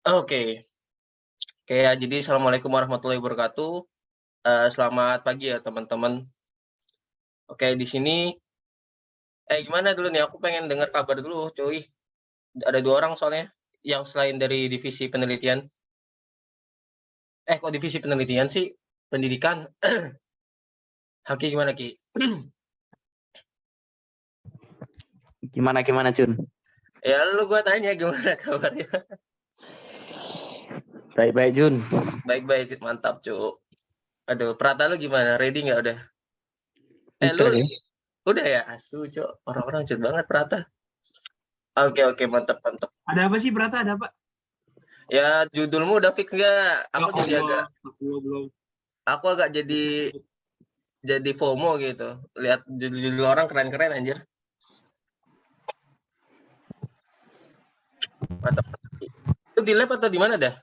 Oke. Oke ya, jadi assalamualaikum warahmatullahi wabarakatuh. Selamat pagi ya teman-teman. Oke, di sini gimana dulu nih, aku pengen dengar kabar dulu cuy. Ada 2 orang soalnya, yang selain dari divisi penelitian. Kok divisi penelitian sih? Pendidikan. Haki gimana Ki? Gimana Jun? Ya lu gua tanya gimana kabarnya? Baik Jun. Baik-baik, mantap cu. Aduh, Prata lu gimana? Ready nggak udah? Lu Udah ya? udah ya? Asu cu, orang-orang cut banget Prata. Oke, mantap mantap. Ada apa sih Prata? Ada apa? Ya judulmu udah fix nggak? Aku Ya jadi Allah, agak belum. aku agak jadi FOMO gitu. Lihat judul-judul orang keren-keren anjir. Mantap. Itu di lab atau di mana dah?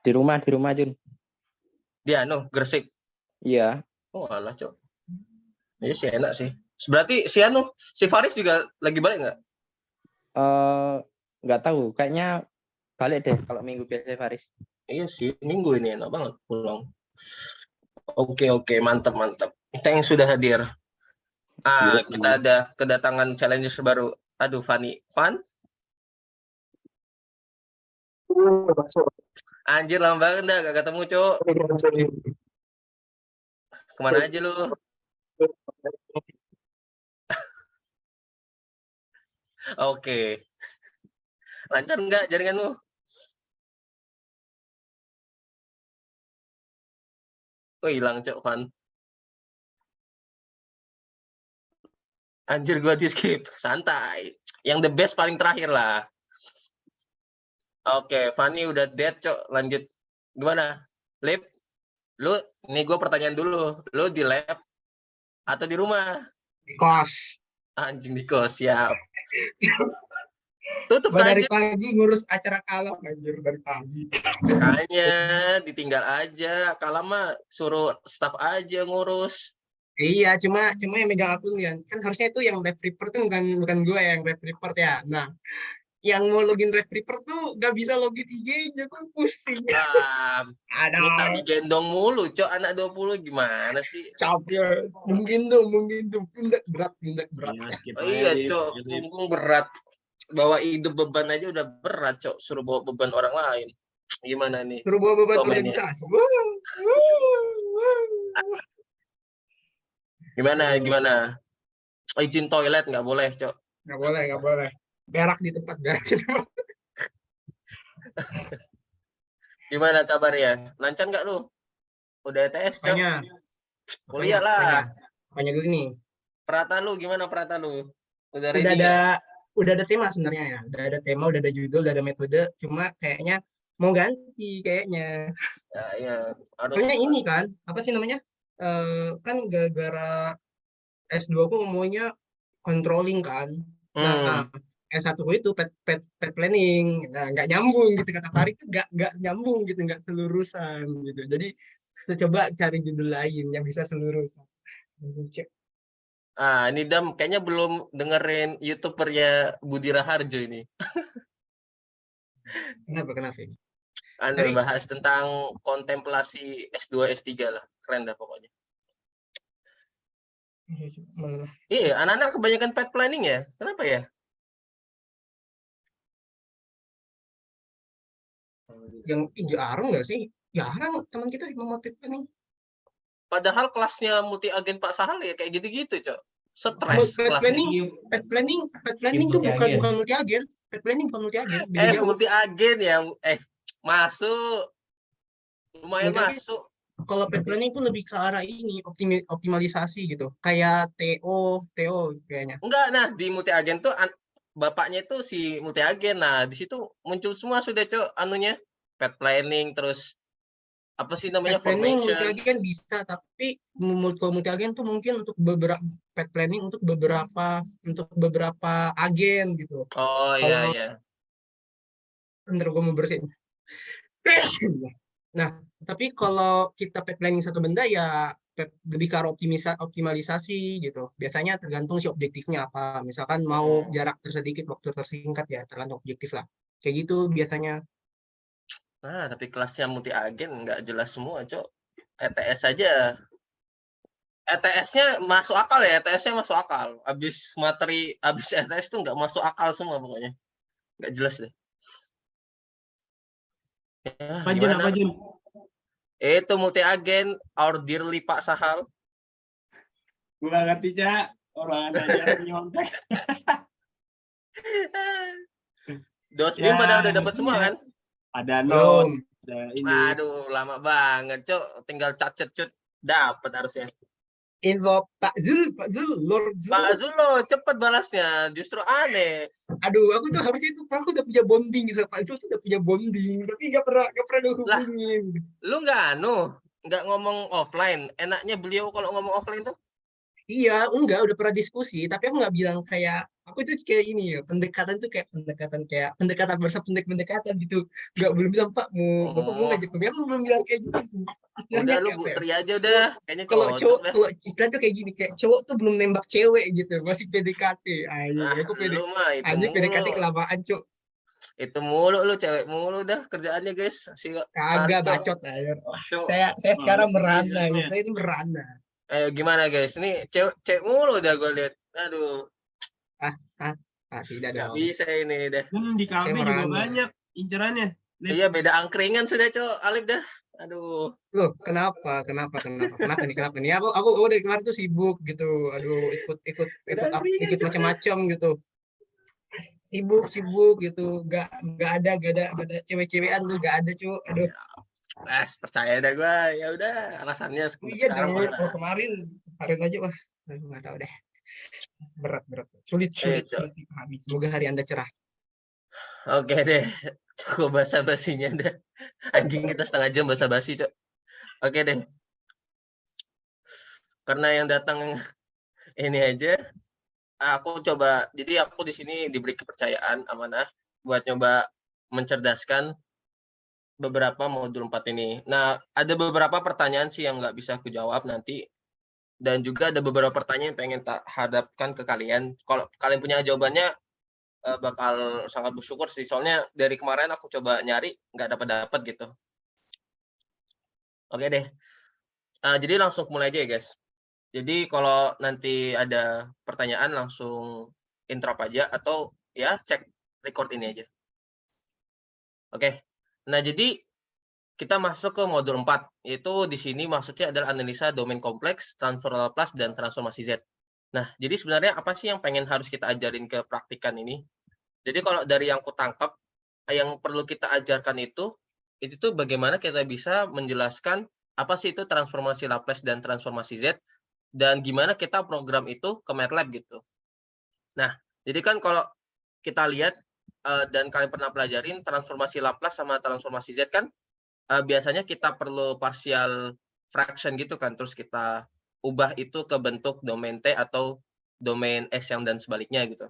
Di rumah Jun. Di anu, Gresik. Iya. Oh alah, Cok. Iya sih enak sih. Berarti si Faris juga lagi balik nggak? Nggak tahu, kayaknya balik deh kalau minggu biasa Faris. Iya sih, minggu ini enak banget pulang. Oke, mantap. Thanks sudah hadir. Kita ada kedatangan challengers baru. Aduh, Fani. Fan? Anjir, lama banget dah gak ketemu, Cok. Kemana aja lu? Oke. Lancar nggak jaringan lu? Oh, hilang, Cok, Fan. Anjir, gua di skip. Santai. Yang the best paling terakhir lah. Oke, Fanny udah dead, Cok. Lanjut. Gimana? Lip? Lu, nih gue pertanyaan dulu. Lu di lab atau di rumah? Di kos. Anjing di kos, siap. Tutup Gua dari anjir. pagi ngurus acara kalam anjir dari pagi. Makanya ditinggal aja. Kalau mah suruh staff aja ngurus. Iya, cuma yang megang akun kan harusnya itu yang Ref Reaper tuh bukan gue yang Ref Reaper ya. Nah, yang mau login Ref Reaper tuh gak bisa login IG-nya, kan pusing. Minta digendong mulu, Cok. Anak 20 gimana sih? Capek. Mungkin tuh pundak berat. Iya, Cok. Punggung berat. Bawa hidup beban aja udah berat, Cok. Suruh bawa beban orang lain. Gimana nih? Suruh bawa beban Komennya. organisasi. Gimana? Izin toilet nggak boleh, Cok. Nggak boleh. Berak di tempat. Gimana kabarnya? Lancar nggak lu? Udah ETS, Cok? Kuliah lah. Apanya dulu nih? Prata lu, gimana Prata lu? Udah ready udah ada tema sebenarnya ya. Udah ada tema, udah ada judul, udah ada metode. Cuma kayaknya mau ganti kayaknya. Ya, harus. Soalnya ini kan, apa sih namanya? Kan gara-gara S2 aku maunya controlling kan. Nah, S1 itu pet planning. Nah, nggak nyambung gitu, kata Farid tuh nggak nyambung gitu, nggak selurusan gitu. Jadi kita coba cari judul lain yang bisa selurusan. Ini Dam kayaknya belum dengerin YouTubernya Budi Raharjo ini. Kenapa? Bahas tentang kontemplasi S2 S3 lah. Keren dah pokoknya. Iya, anak-anak kebanyakan pet planning ya. Kenapa ya? Yang jarang nggak sih? Jarang teman kita yang mau pet planning. Padahal kelasnya multi agen Pak Sahal ya kayak gitu-gitu, Cok. Stres kelasnya. Pet planning tuh bukan multi agen. Pet planning bukan multi agen. Multi agen ya. Masuk. Lumayan masuk. Kalau pet planning itu lebih ke arah ini, optimalisasi gitu. Kayak TO kayaknya. Enggak, nah di multi agen tuh bapaknya itu si multi agen. Nah, di situ muncul semua sudah, Cok, anunya. Pet planning terus apa sih namanya, pet planning formation. multi agen bisa, tapi multi agen tuh mungkin untuk beberapa pet planning untuk beberapa agen gitu. Oh iya. Bentar gue mau bersihin. Nah, tapi kalau kita pet planning satu benda ya lebih ke optimalisasi gitu. Biasanya tergantung si objektifnya apa. Misalkan mau jarak tersedikit, waktu tersingkat ya tergantung objektif lah. Kayak gitu biasanya. Nah, tapi kelasnya multi agen nggak jelas semua, Cok. ETS aja. ETS-nya masuk akal ya, ETS-nya masuk akal. Habis ETS tuh nggak masuk akal semua pokoknya. Nggak jelas deh. Ya, Apa Jun? gimana? Apa Jun? Itu multi agen, our dearly Pak Sahal. Gue gak ngerti, Cak. Orang aja nyontek. Dosbing Ya, pada udah dapat semua iya. kan? Ada Belum. note, ada ini. Aduh, lama banget, Cok. Tinggal cut dapat harusnya. Info Pak Zul, Lord Zul. Pak Zulo cepet balasnya, justru aneh. Aduh, aku tuh harusnya tuh aku udah punya bonding sama Pak Zul tuh udah punya bonding, tapi nggak pernah dihubungin. Lu nggak ngomong offline. Enaknya beliau kalau ngomong offline tuh. Iya, enggak, udah pernah diskusi, tapi aku nggak bilang kayak aku tuh kayak ini ya, pendekatan tuh kayak pendekatan bersama pendekatan gitu. Nggak belum bilang Pak Bapak mau Oh, ngajak kami, aku belum bilang kayak gitu. Istilahnya udah lu kayak Bu apa ya? Tri aja udah. Kayaknya Kalau cocok cowok, dah. kalau istilah tuh kayak gini, kayak cowok tuh belum nembak cewek gitu, masih PDKT. Ayo, Ah, aku lu mah itu anjir PDKT mulu. kelamaan, Cuk. Itu mulu lu cewek mulu dah kerjaannya, guys. Si Kagak Arco. bacot aja. Cuk. Saya sekarang Bagus ini merana jelasnya. gitu, ini merana. Gimana, guys? Ini cewek mulu dah gue lihat. Aduh, Tidak nggak dong. bisa ini dah. Kan di KB Saya juga merana. banyak incerannya. Lip. Iya, beda angkringan sudah, Cok. Alif dah. Aduh. Loh, kenapa nih? Aku dari kemarin tuh sibuk gitu. Aduh, Beda angkringan, Cok. macam-macam gitu. Sibuk gitu. Gak ada cewek-cewekan tuh, gak ada, Cuk. Aduh. Percaya dah gue. Ya udah, alasannya Oh iya sekarang dong. mana? Oh, kemarin aja wah. Aduh, nggak tahu deh. Berat. Sulit Cok. dipahami. Semoga hari Anda cerah. Oke deh. Cukup basa-basinya dah. Anjing kita setengah jam basa-basi, Cok. Oke deh. Karena yang datang ini aja, aku coba. Jadi aku di sini diberi kepercayaan amanah buat nyoba mencerdaskan beberapa modul 4 ini. Nah, ada beberapa pertanyaan sih yang nggak bisa aku jawab nanti. Dan juga ada beberapa pertanyaan yang pengen tak hadapkan ke kalian. Kalau kalian punya jawabannya, bakal sangat bersyukur sih. Soalnya dari kemarin aku coba nyari, nggak dapat gitu. Oke deh. Jadi langsung mulai aja ya, guys. Jadi kalau nanti ada pertanyaan langsung interrupt aja atau ya cek record ini aja. Oke. Nah, jadi kita masuk ke modul 4, yaitu di sini maksudnya adalah analisa domain kompleks, transfer Laplace, dan transformasi Z. Nah, jadi sebenarnya apa sih yang harus kita ajarin ke praktikan ini? Jadi kalau dari yang kutangkap, yang perlu kita ajarkan itu tuh bagaimana kita bisa menjelaskan apa sih itu transformasi Laplace dan transformasi Z, dan gimana kita program itu ke MATLAB gitu. Nah, jadi kan kalau kita lihat dan kalian pernah pelajarin transformasi Laplace sama transformasi Z kan biasanya kita perlu partial fraction gitu kan, terus kita ubah itu ke bentuk domain T atau domain S yang dan sebaliknya gitu.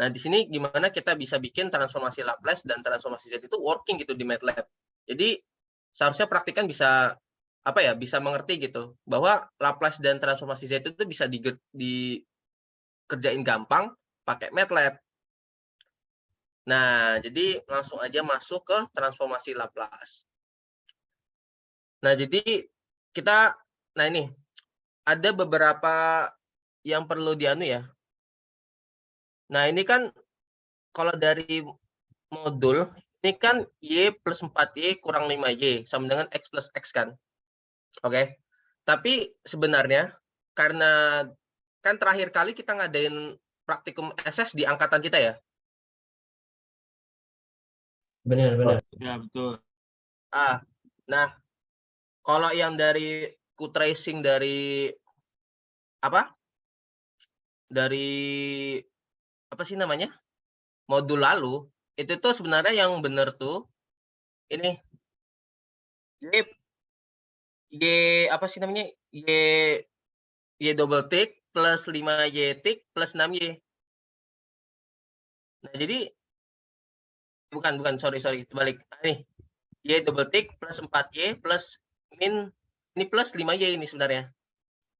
Nah, di sini gimana kita bisa bikin transformasi Laplace dan transformasi Z itu working gitu di MATLAB. Jadi seharusnya praktikan bisa bisa mengerti gitu bahwa Laplace dan transformasi Z itu bisa dikerjain gampang pakai MATLAB. Nah, jadi langsung aja masuk ke transformasi Laplace. Nah, jadi ini ada beberapa yang perlu ya. Nah, ini kan kalau dari modul, ini kan Y plus 4Y kurang 5Y sama dengan X plus X kan. Oke. Tapi sebenarnya karena kan terakhir kali kita ngadain praktikum SS di angkatan kita ya. Benar. Ya, betul. Nah, kalau yang dari tracing dari apa sih namanya? Modul lalu, itu tuh sebenarnya yang benar tuh ini Y double tick plus 5Y tick plus 6Y. Nah, jadi bukan, sorry, terbalik. Nih, Y double tick plus 4Y plus min ini plus 5Y ini sebenarnya.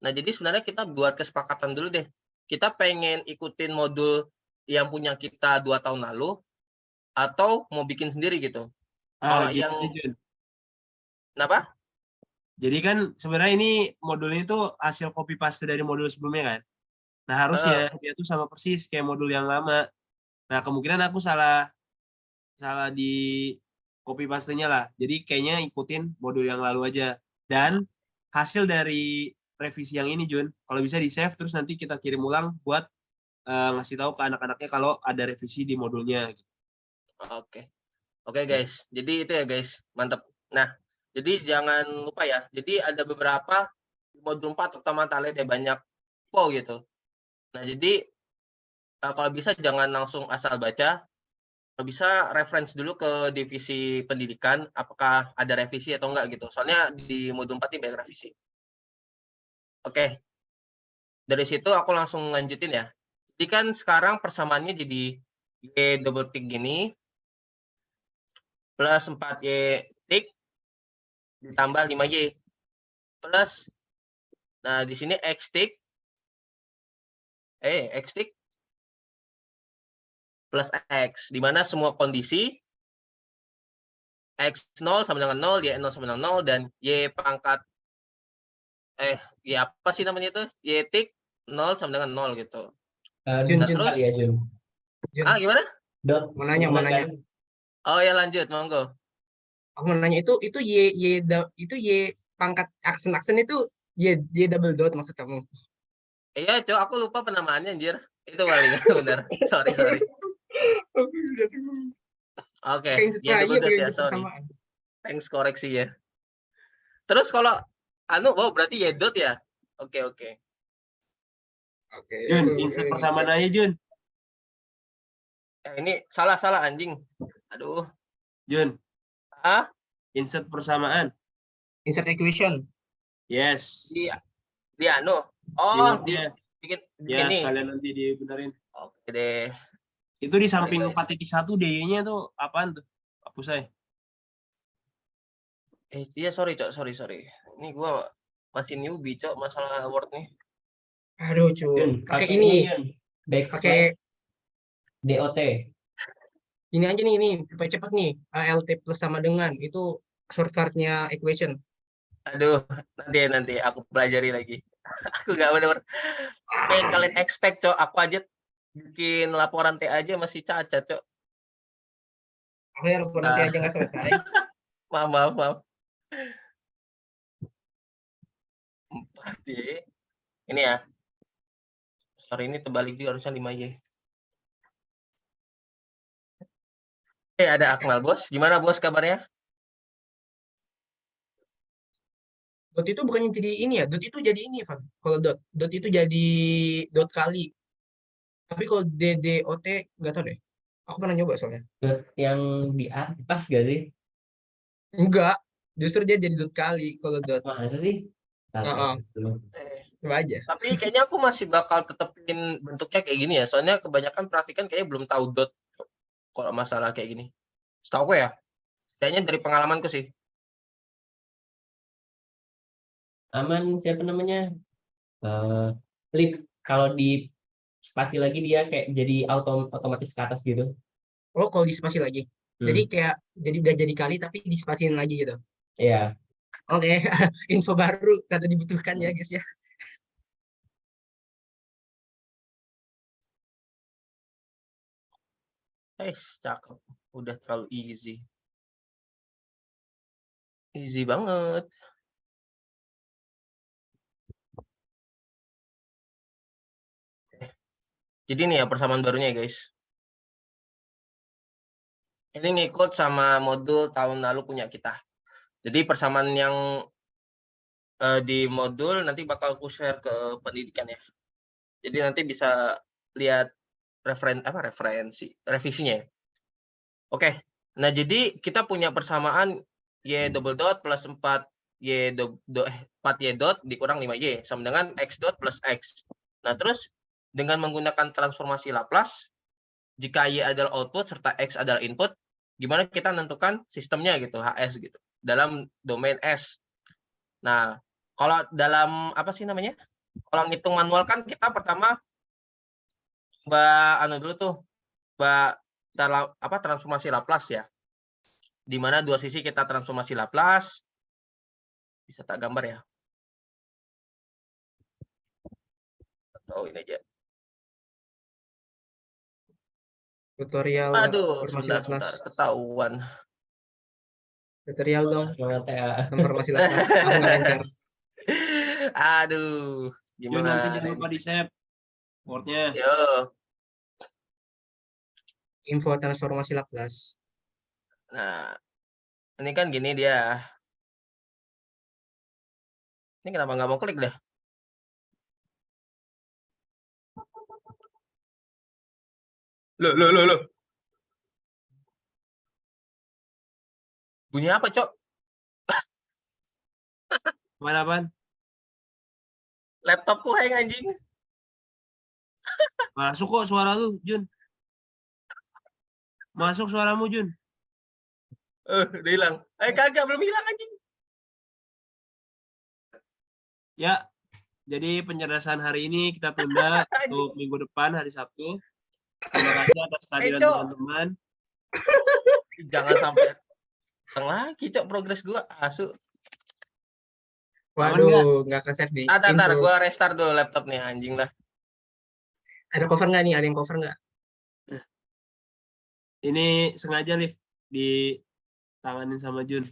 Nah, jadi sebenarnya kita buat kesepakatan dulu deh. Kita pengen ikutin modul yang punya kita 2 tahun lalu atau mau bikin sendiri gitu. Ah, Kalau gitu yang nih, Jun. kenapa? Jadi kan sebenarnya ini modulnya itu hasil copy paste dari modul sebelumnya kan. Nah, harusnya Heeh. dia tuh sama persis kayak modul yang lama. Nah, kemungkinan aku salah di copy paste-nya lah. Jadi kayaknya ikutin modul yang lalu aja. Dan hasil dari revisi yang ini, Jun, kalau bisa di-save terus nanti kita kirim ulang buat ngasih tahu ke anak-anaknya kalau ada revisi di modulnya. Oke. Oke guys. Jadi itu ya guys. Mantap. Nah, jadi jangan lupa ya. Jadi ada beberapa modul 4 terutama Tale ada banyak gitu. Nah, jadi kalau bisa jangan langsung asal baca. Kalau bisa referensi dulu ke divisi pendidikan apakah ada revisi atau enggak gitu. Soalnya di modul 4 ini banyak revisi. Oke. Dari situ aku langsung lanjutin ya. Jadi kan sekarang persamaannya jadi Y double tick gini plus 4Y tick ditambah 5Y plus, nah di sini X tick plus X, di mana semua kondisi X0 sama dengan 0, Y0 sama dengan 0, dan Y pangkat Y apa sih namanya itu? Y tick 0 sama dengan 0 gitu. Jun, Nah, Jun, terus kali ya Jun. Jun, gimana? Dot mau nanya, mau bener nanya. kan? Oh ya lanjut, monggo. Aku mau nanya itu itu Y pangkat aksen itu Y double dot maksud kamu? Iya, Cok, aku lupa penamaannya anjir. Itu paling benar. Sorry. Oke, Pakai insert Y double Y dot pakai ya, insert sorry. persamaan. Thanks koreksi ya. Terus kalau berarti Y dot ya? Oke. Oke. Jun, insert persamaan aja, Jun. Ini salah anjing. Aduh. Jun, Ah, insert persamaan. Insert equation. Yes. di anu. Di Oh, Word-nya. bikin Ya, nih. sekalian nanti dibenerin. Oke deh. Itu di samping Sorry, guys. 4.1 DY-nya tuh apaan tuh? Hapus saya. Iya, sorry, Cok. Sorry. Ini gua masih newbie, Cok, masalah Word nih. Aduh, cu. Jun, Pakai pakai ini. Jun. Pakai Backslash DOT. ini aja nih, supaya cepat nih. ALT plus sama dengan itu shortcut-nya equation. Aduh, nanti aku pelajari lagi. Aku nggak benar. Yang kalian expect, Cok. Aku aja bikin laporan T aja masih cacat, Cok. Aku ya nanti aja nggak selesai. Maaf. 4Y. Ini ya. Sorry, ini terbalik juga harusnya 5Y. Ada Akmal, Bos. Gimana, Bos, kabarnya? Dot itu bukannya jadi ini ya? Dot itu jadi ini, Van. Kalau dot itu jadi dot kali. Tapi kalau DDOT nggak tahu deh. Aku pernah nyoba soalnya. Dot yang di atas gak sih? Enggak. Justru dia jadi dot kali kalau dot. Masa sih? Heeh. Dulu. Coba aja. Tapi kayaknya aku masih bakal tetepin bentuknya kayak gini ya. Soalnya kebanyakan praktikan kayaknya belum tahu dot kalau masalah kayak gini. Setahu aku ya. Kayaknya dari pengalamanku sih. Aman siapa namanya? Lip kalau di spasi lagi dia kayak jadi otomatis ke atas gitu. Oh, kalau dispasi lagi. Jadi kayak udah jadi kali tapi dispasiin lagi gitu. Iya. Oke, info baru kata dibutuhkan ya, guys ya. Cakep. Udah terlalu easy. Easy banget. Jadi nih ya persamaan barunya guys. Ini ngikut sama modul tahun lalu punya kita. Jadi persamaan yang di modul nanti bakal aku share ke pendidikan ya. Jadi nanti bisa lihat revisinya. Oke. Nah, jadi kita punya persamaan Y double dot plus 4Y dot dikurang 5Y sama dengan X dot plus X. Nah, terus dengan menggunakan transformasi Laplace, jika Y adalah output serta X adalah input, gimana kita menentukan sistemnya gitu, HS gitu, dalam domain S. Nah, kalau dalam apa sih namanya? Kalau ngitung manual kan kita pertama dulu tuh, transformasi Laplace ya. Di mana dua sisi kita transformasi Laplace. Bisa tak gambar ya? Atau ini aja. Tutorial Aduh, transformasi sebentar, Laplace. ketahuan. Tutorial dong, Semangat ya. transformasi Laplace. Aku nggak lancar. Aduh, Jun, nanti jangan gimana lupa ini? di save wordnya. Yo, Info transformasi Laplace. nah ini kan gini dia. Ini kenapa nggak mau klik deh? Loh. Bunyi apa, Cok? Apaan? Laptopku hang anjing. Masuk kok suara lu, Jun. Masuk suaramu, Jun. Udah hilang. Kagak, belum hilang anjing. Ya, jadi penjelasan hari ini kita tunda untuk minggu depan, hari Sabtu. Terima kasih atas kehadiran Cok. teman-teman. Jangan sampai hilang lagi, Cok, progres gua. Asu. Aman nggak? Waduh, nggak ke save di Tar, info. gua restart dulu laptop nih, anjing lah. Ada cover nggak nih? Ada yang cover nggak? Ini sengaja live di tanganin sama Jun.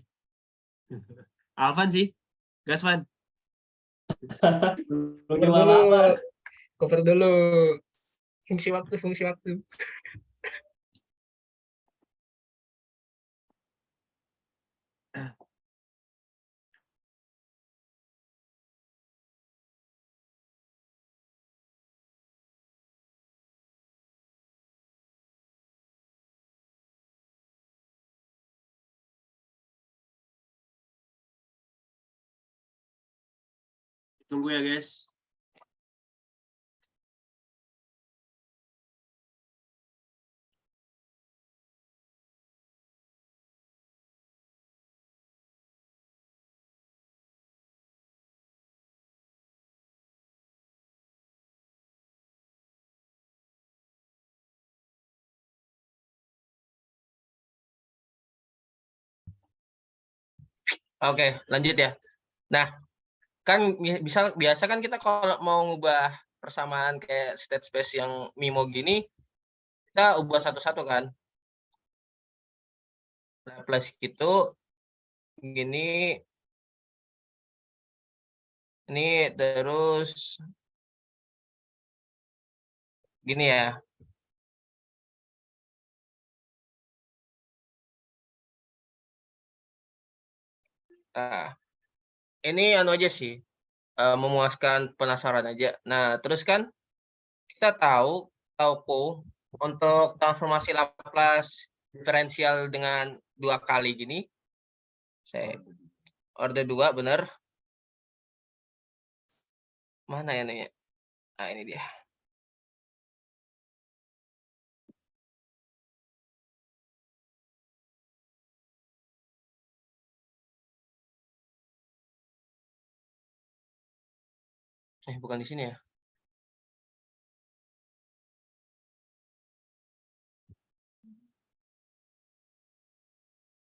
Alvan sih. Gas, Van. Udah lama. Cover dulu. Fungsi waktu. Tunggu ya, guys. Oke, lanjut ya. Nah, kan biasa kan kita kalau mau ngubah persamaan kayak state space yang Mimo gini, kita ubah satu-satu kan. Laplace gitu, gini, ini terus gini ya. Nah, ini anu aja sih, memuaskan penasaran aja. Nah, terus kan kita tahu untuk transformasi Laplace diferensial dengan 2 kali gini, saya order 2 bener. Mana ya nih? Nah, ini dia. Bukan di sini ya.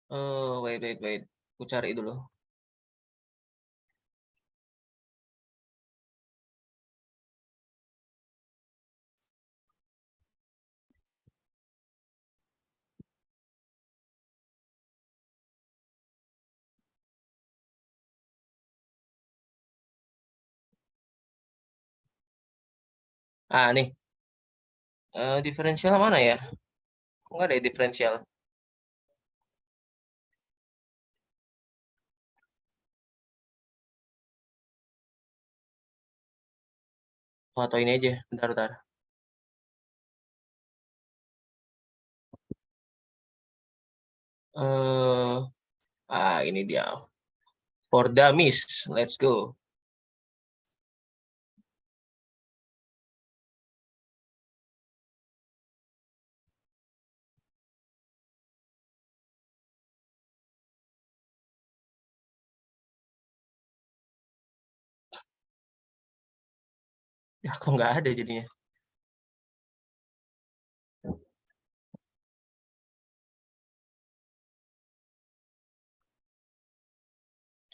Oh, wait. Aku cari dulu. Nih. Diferensial mana ya? Enggak ada diferensial. Oh, atau ini aja. Bentar. Ini dia. For dummies. Let's go. Ya, kok nggak ada jadinya?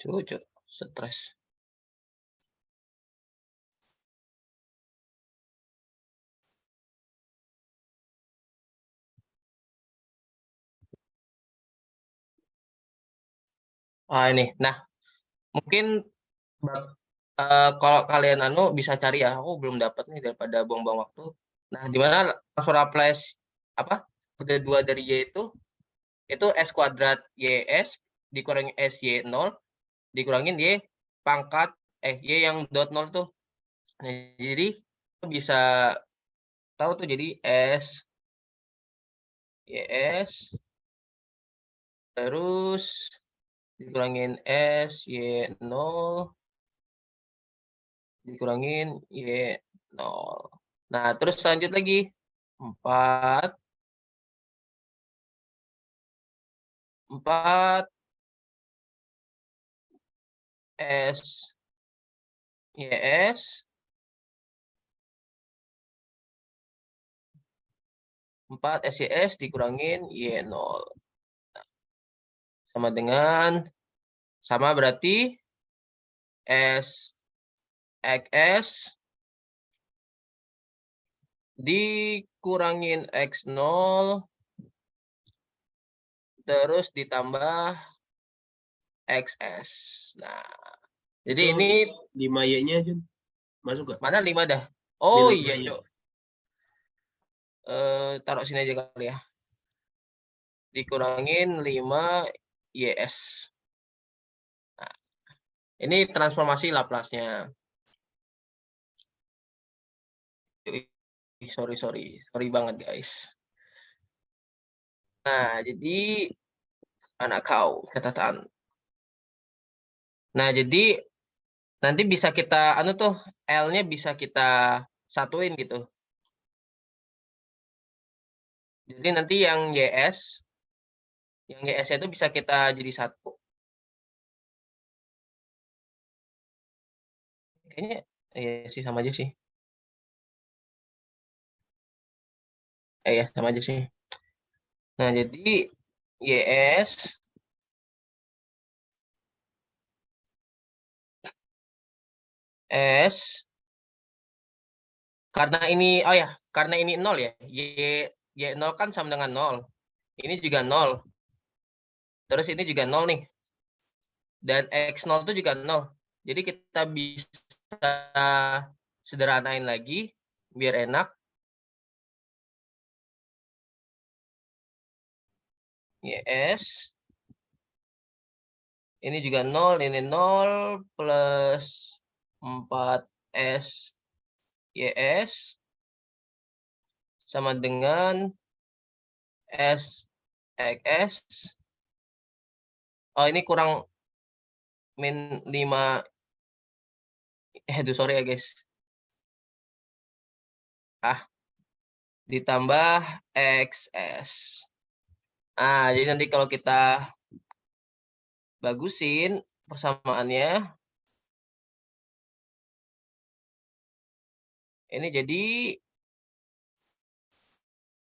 Cucu, stres. Ini. Nah, mungkin kalau kalian bisa cari ya, aku belum dapat nih daripada buang-buang waktu. Nah, di mana transfer Laplace apa? Kedua dari Y itu S kuadrat YS dikurangin SY0 dikurangin Y pangkat Y yang dot 0 tuh. Nah, jadi bisa tahu tuh jadi S YS terus dikurangin SY0 dikurangin Y0. Nah, terus lanjut lagi 4 S YS 4 SYS dikurangin Y0 sama dengan berarti S XS dikurangin X0 terus ditambah XS. Nah, jadi Itu ini 5Y-nya, Jun. Masuk gak? mana 5 dah? Oh 5 iya, Y. Cok. Taruh sini aja kali ya. Dikurangin 5 YS. Nah, ini transformasi Laplace-nya. Sorry banget guys. Nah, jadi anak kau catatan. Nah, jadi nanti bisa kita tuh L-nya bisa kita satuin gitu. Jadi nanti yang YS itu bisa kita jadi satu. Kayaknya sih sama aja sih. Ya sama aja sih. Nah, jadi YS S karena ini karena ini 0 ya. Y0 kan sama dengan 0. Ini juga 0. Terus ini juga 0 nih. Dan X0 itu juga 0. Jadi kita bisa sederhanain lagi biar enak. YS ini juga 0, ini 0 plus 4S YS sama dengan SXS. Oh, ini kurang min 5. Sorry ya guys. Ditambah XS. Nah, jadi nanti kalau kita bagusin persamaannya, ini jadi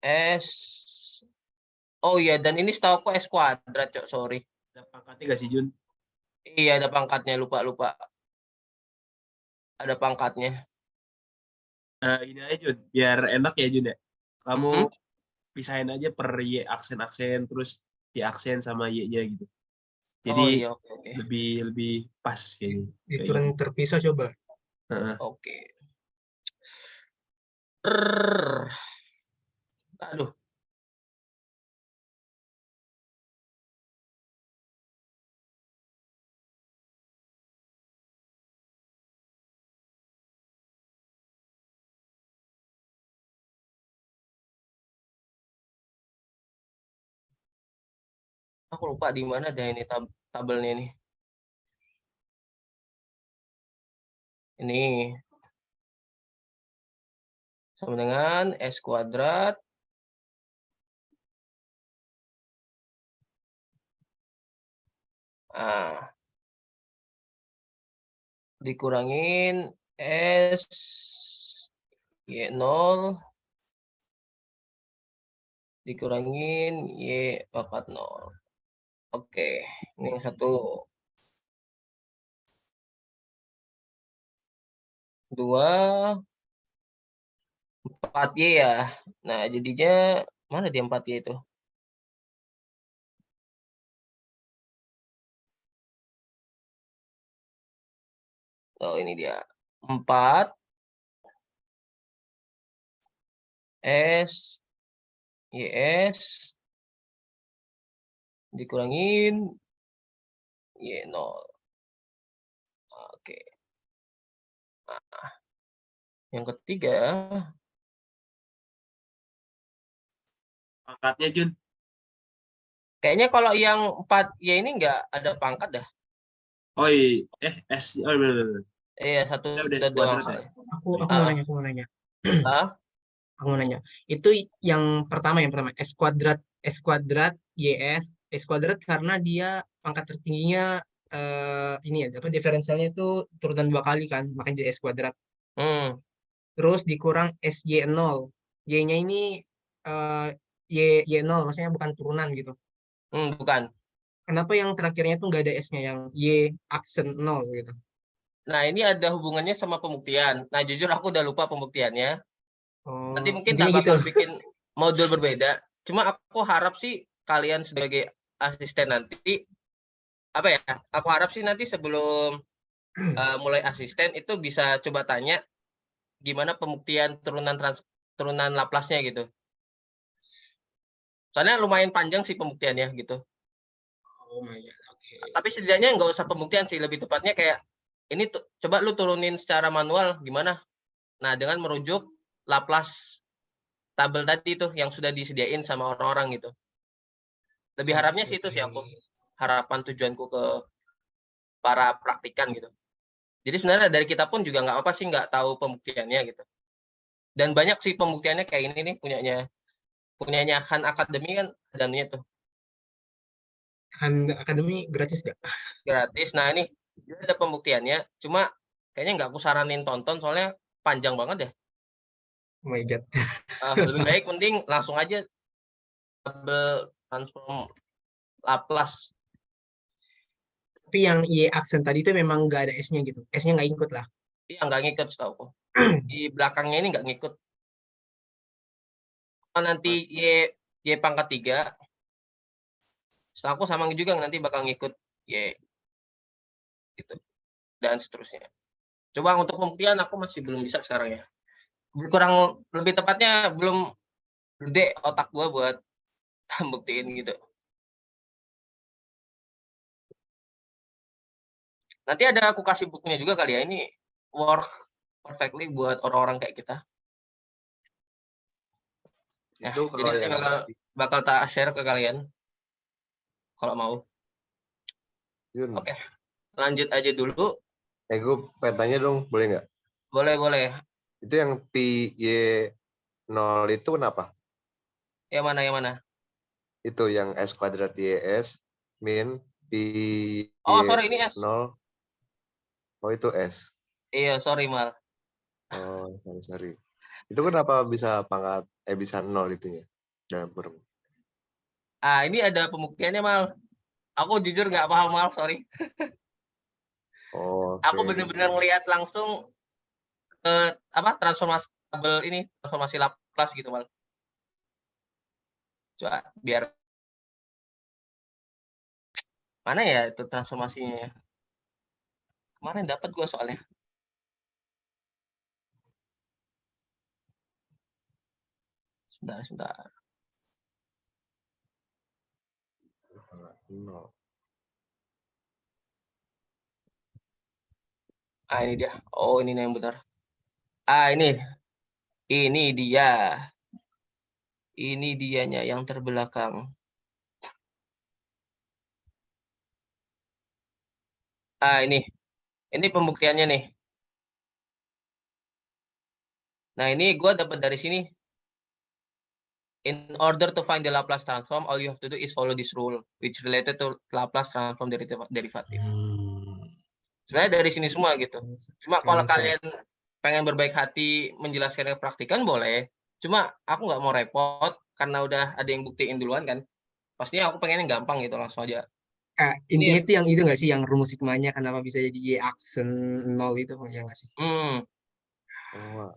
S. Oh iya, dan ini setahu aku S kuadrat, Cok. Sorry. Ada pangkatnya gak sih, Jun? Iya, ada pangkatnya. Lupa. Ada pangkatnya. Ini aja, Jun. Biar enak ya, Jun ya. Kamu Mhm. pisahin aja per Y aksen-aksen, terus Y aksen sama Y-nya gitu. Oh Jadi iya, oke. lebih pas kayaknya. Ituran terpisah coba. Heeh. Oke. Aduh. Aku lupa di mana dah ini tabelnya nih. Ini sama dengan S kuadrat dikurangin S Y0 dikurangin Y pangkat 0. Oke, ini yang satu. 2, 4Y ya. Nah, jadinya mana dia 4Y itu? Oh, ini dia. 4 S YS dikurangin Y0. Oke. Nah, yang ketiga, Pangkatnya Jun. kayaknya kalau yang 4Y ini nggak ada pangkat dah. Oh iya, S. Oh benar. Iya, satu Saya udah doang sekuadrat ya. soalnya. Aku mau Ah, nanya, aku mau nanya. ah, Aku mau nanya. Itu yang pertama S kuadrat S kuadrat karena dia pangkat tertingginya ini ya, apa diferensialnya itu turunan 2 kali kan, makanya jadi S kuadrat. hmm, Terus dikurang SY0. Y-nya ini eh, Y0, maksudnya bukan turunan gitu. bukan. Kenapa yang terakhirnya itu nggak ada S-nya, yang Y aksen 0 gitu? Nah, ini ada hubungannya sama pembuktian. Nah, jujur aku udah lupa pembuktiannya. Nanti Oh, mungkin intinya tak gitu. bakal bikin modul berbeda. Cuma aku harap sih kalian sebagai asisten nanti, apa ya, aku harap sih nanti sebelum mulai asisten itu bisa coba tanya gimana pembuktian turunan Laplace-nya gitu. Soalnya lumayan panjang sih pembuktiannya gitu. Oh my God, oke. Tapi setidaknya nggak usah pembuktian sih, lebih tepatnya kayak ini tuh coba lu turunin secara manual gimana. Nah, dengan merujuk Laplace tabel tadi tuh yang sudah disediain sama orang-orang gitu. Lebih harapnya sih itu sih aku. Harapan tujuanku ke para praktikan gitu. Jadi sebenarnya dari kita pun juga nggak apa sih nggak tahu pembuktiannya gitu. Dan banyak sih pembuktiannya kayak ini nih punyanya Khan Academy kan dananya tuh Akademi gratis gak? gratis. Nah ini dia ada pembuktiannya. Cuma kayaknya nggak aku saranin tonton soalnya panjang banget ya. Oh my God. Lebih baik mending langsung aja tabel transform Laplace. Tapi yang Y aksen tadi itu memang nggak ada S-nya gitu. S-nya nggak ikut lah. Iya nggak ngikut setahu. Di belakangnya ini nggak ngikut. Kalau nanti Y pangkat 3, setahu aku sama juga nanti bakal ngikut Y gitu dan seterusnya. Coba untuk pembuktian aku masih belum bisa sekarang ya. Kurang lebih tepatnya belum gede otak gua buat buktiin gitu. Nanti ada aku kasih bukunya juga kali ya. Ini work perfectly buat orang-orang kayak kita. Nah, Itu jadi kalau nanti yang bakal tak share ke kalian kalau mau. Yun, Oke, lanjut aja dulu. gue pengen tanya dong, boleh nggak? Boleh, boleh. Itu yang PY0 itu kenapa? Yang mana, yang mana? Itu yang S kuadrat YS min PY0. Oh, sorry, ini S. Oh, itu S. Iya, sorry, Mal. Oh, sorry. Itu kenapa bisa bisa 0 itunya? Dalam kurung. Ini ada pembuktiannya, Mal. Aku jujur nggak paham, Mal, sorry. Oh, Aku oke. bener-bener ngelihat langsung transformasi tabel ini, transformasi Laplace gitu, Mal. Coba biar mana ya itu transformasinya ya. Kemarin dapat gua soalnya. Sebentar. 0. Ini dia. Oh, ini yang benar. Ini dia. Ini dianya yang terbelakang. Ini pembuktiannya nih. Nah, ini gua dapat dari sini. In order to find the Laplace transform, all you have to do is follow this rule, which related to Laplace transform derivative. Sebenarnya dari sini semua gitu. Cuma kalau kalian pengen berbaik hati menjelaskan ke praktikan boleh. Cuma aku nggak mau repot karena udah ada yang buktiin duluan kan. Pastinya aku pengennya gampang gitu langsung aja. Intinya Ini itu yang itu nggak sih, yang rumus sigmanya kenapa bisa jadi Y aksen 0 itu, ya nggak sih? Oh,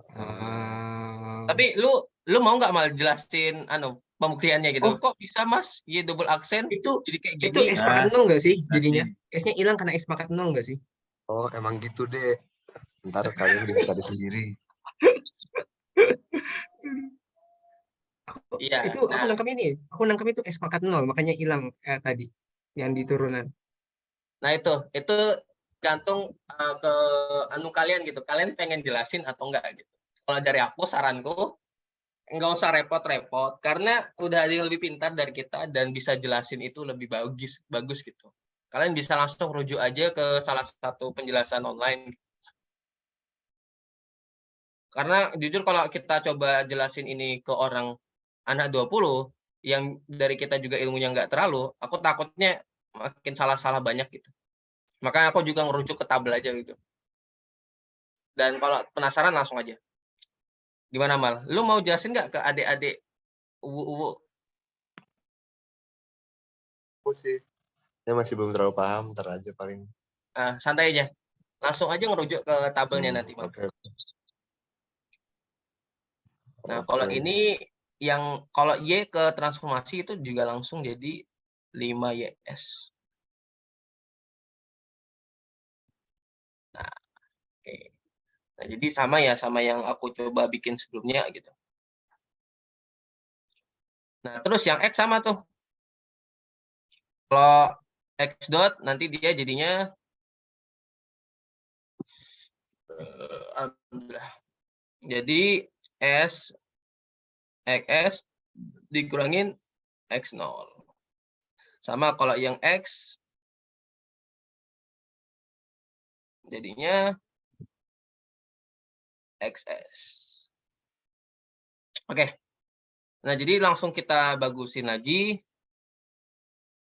Tapi lu mau nggak mal jelasin pembuktiannya gitu? Oh, Kok bisa Mas? Y double aksen itu jadi kayak itu gini? S Nah, pangkat 0 nggak sih jadinya? nanti. S-nya hilang karena S pangkat 0 nggak sih? oh, emang gitu deh. Ntar kalian bisa cari sendiri. Iya. Itu aku Nah, nangkap ini. Aku nangkap itu S pangkat 0, makanya hilang tadi yang di turunan. nah itu gantung ke kalian gitu. Kalian pengen jelasin atau enggak gitu. Kalau dari aku saranku nggak usah repot-repot karena udah ada yang lebih pintar dari kita dan bisa jelasin itu lebih bagus gitu. Kalian bisa langsung rujuk aja ke salah satu penjelasan online. Karena jujur kalau kita coba jelasin ini ke orang anak 20 yang dari kita juga ilmunya nggak terlalu, aku takutnya makin salah-salah banyak gitu. Makanya aku juga ngerujuk ke tabel aja gitu. Dan kalau penasaran langsung aja. Gimana Mal? Lu mau jelasin nggak ke adik-adik uwu-uwu? Aku sih, ya masih belum terlalu paham. Ntar aja paling. Santai aja. Langsung aja ngerujuk ke tabelnya nanti Mal. Oke. Nah, Oke. kalau ini yang kalau Y ke transformasi itu juga langsung jadi 5YS. Nah, oke. Nah, jadi sama ya sama yang aku coba bikin sebelumnya gitu. Nah, terus yang X sama tuh. Kalau X dot nanti dia jadinya alhamdulillah. Jadi S XS dikurangin X0. Sama kalau yang X jadinya XS. Oke. Nah, jadi langsung kita bagusin lagi.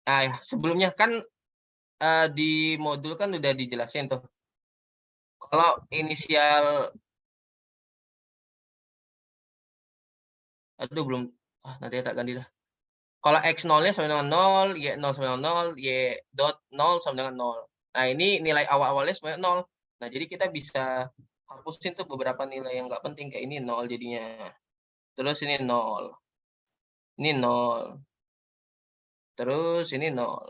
Ya, sebelumnya kan di modul kan udah dijelasin tuh. Kalau inisial aduh belum nanti tak ganti dah. Kalau X0-nya sama dengan 0, Y0 sama dengan 0, Y dot 0 sama dengan 0. Nah, ini nilai awal-awalnya sama dengan 0. Nah, jadi kita bisa hapusin tuh beberapa nilai yang nggak penting kayak ini 0 jadinya. Terus ini 0. Ini 0. Terus ini 0.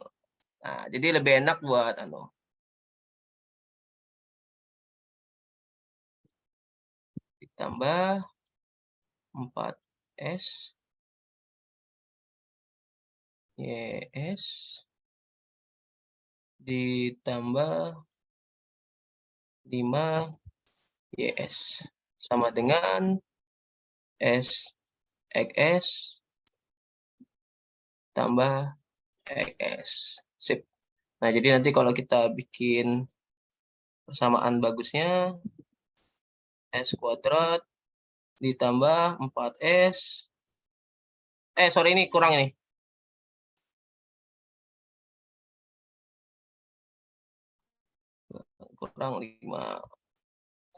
Nah, jadi lebih enak buat ditambah 4S YS ditambah 5 YS sama dengan S XS tambah XS. Sip. Nah, jadi nanti kalau kita bikin persamaan bagusnya S kuadrat ditambah 4S. Sorry ini kurang ini. Kurang 5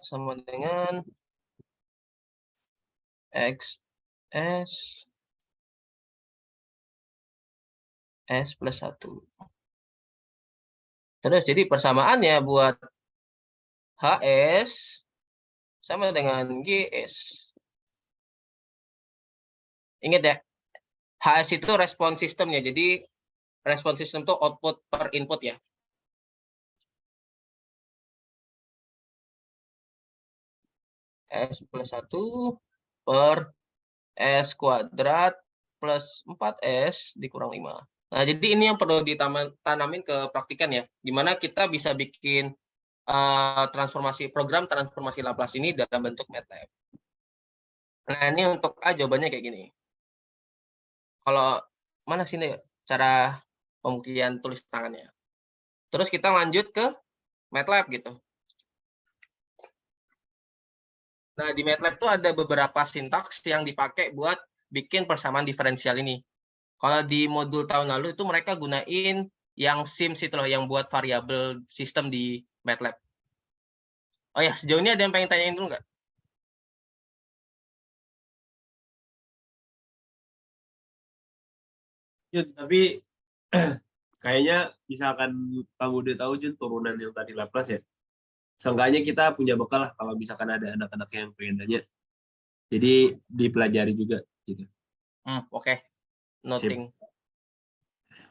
sama dengan XS S plus 1. Terus jadi persamaannya buat HS sama dengan GS. Ingat ya, HS itu respon sistemnya. Jadi respon sistem itu output per input ya. S plus 1 per S kuadrat plus 4S dikurang 5. Nah, jadi ini yang perlu ditanamin ke praktikan ya. Gimana kita bisa bikin program transformasi Laplace ini dalam bentuk MATLAB. Nah, ini untuk A jawabannya kayak gini. Kalau mana sini cara pembuktian tulis tangannya. Terus kita lanjut ke MATLAB gitu. Nah, di MATLAB tuh ada beberapa sintaks yang dipakai buat bikin persamaan diferensial ini. Kalau di modul tahun lalu itu mereka gunain yang Sims itu loh, yang buat variabel sistem di MATLAB. Oh ya, sejauh ini ada yang pengen tanyain dulu nggak? Jun, tapi kayaknya misalkan kamu udah tahu Jun turunan yang tadi Laplace ya. seenggaknya kita punya bekal lah kalau misalkan ada anak-anak yang pengen nanya. Jadi dipelajari juga gitu. Oke. Noting.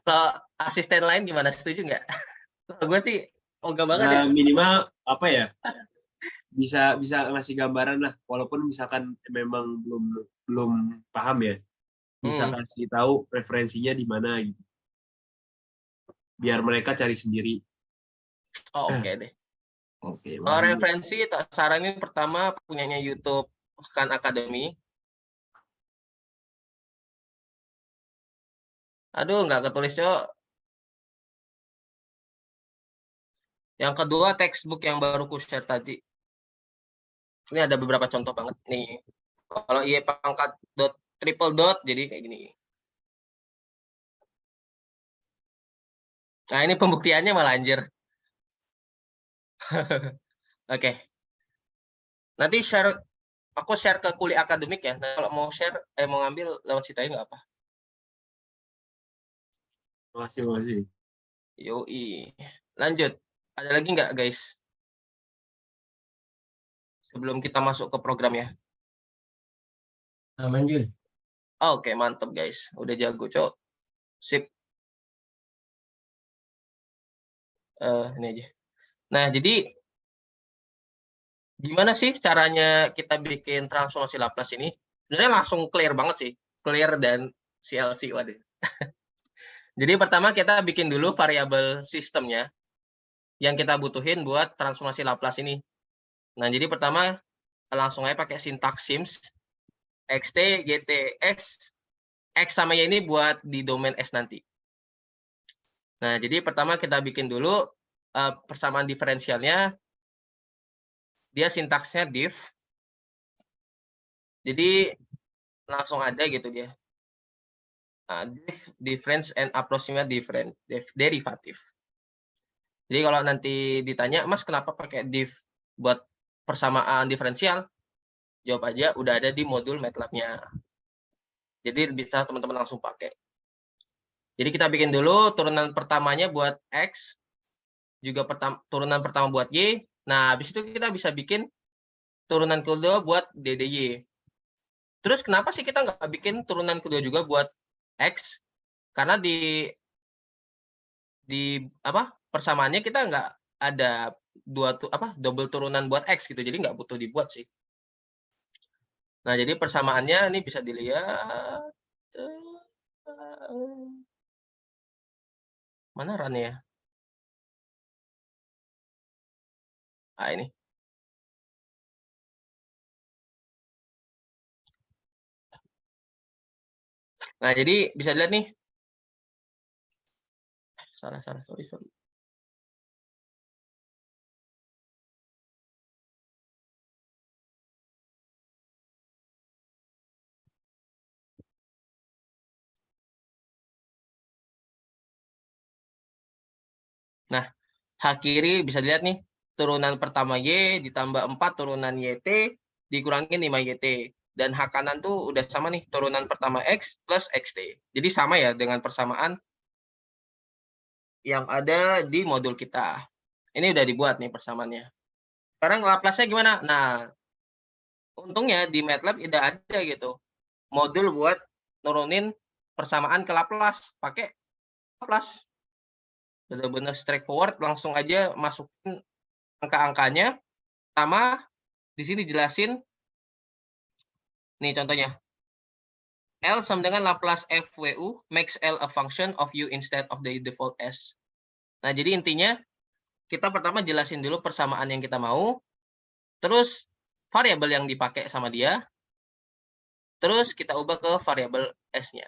Kalau asisten lain gimana? Setuju nggak? Kalau gue sih ogah banget ya. Minimal apa ya? Bisa ngasih gambaran lah, walaupun misalkan memang belum paham ya. Bisa kasih tahu referensinya di mana gitu. Biar mereka cari sendiri. Oh, oke deh. Oke, Kalau baru. referensi tak saranin pertama punyanya YouTube Khan Academy. Aduh, nggak ketulis, Cok. Yang kedua, textbook yang baru ku share tadi. Ini ada beberapa contoh banget nih. Kalau Y pangkat dot triple dot, jadi kayak gini. Nah, ini pembuktiannya malah anjir. Oke. Nanti aku share ke kuliah akademik ya. Nah, kalau mau share, mau ngambil lewat situ aja nggak apa. Makasih. Yoi. Lanjut. Ada lagi nggak, guys? Sebelum kita masuk ke program ya. Aman, Jul. Oke, mantap guys. Udah jago, Cok. Sip. Ini aja. Nah, jadi gimana sih caranya kita bikin transformasi Laplace ini? Sebenarnya langsung clear banget sih. Clear dan CLC. Waduh. Jadi pertama kita bikin dulu variabel sistemnya yang kita butuhin buat transformasi Laplace ini. Nah, jadi pertama langsung aja pakai sintaks sims xt, gt, x sama y ini buat di domain S nanti. Nah, jadi pertama kita bikin dulu persamaan diferensialnya. Dia sintaksnya diff. Jadi langsung ada gitu dia. Diff, difference, and approximate derivative. Jadi kalau nanti ditanya, Mas kenapa pakai diff buat persamaan diferensial? Jawab aja, udah ada di modul MATLAB-nya. Jadi bisa teman-teman langsung pakai. Jadi kita bikin dulu turunan pertamanya buat X, juga turunan pertama buat Y. Nah, habis itu kita bisa bikin turunan kedua buat DDY. Terus kenapa sih kita nggak bikin turunan kedua juga buat X? Karena di persamaannya kita nggak ada double turunan buat X gitu, jadi nggak butuh dibuat sih. Nah, jadi persamaannya ini bisa dilihat. Mana run ya? Nah, ini. Nah, jadi bisa dilihat nih. Salah, sorry. Nah, H kiri bisa dilihat nih, turunan pertama Y ditambah 4 turunan YT dikurangin 5 YT. Dan H kanan tuh udah sama nih, turunan pertama X plus XT. Jadi sama ya dengan persamaan yang ada di modul kita. Ini udah dibuat nih persamaannya. Sekarang Laplace-nya gimana? Nah, untungnya di MATLAB udah ada gitu. Modul buat nurunin persamaan ke Laplace. Pakai Laplace. Benar-benar straightforward, langsung aja masukin angka-angkanya. Sama di sini jelasin. Nih contohnya. L sama dengan Laplace FWU makes L a function of U instead of the default S. Nah, jadi intinya kita pertama jelasin dulu persamaan yang kita mau, terus variabel yang dipakai sama dia, terus kita ubah ke variabel S-nya.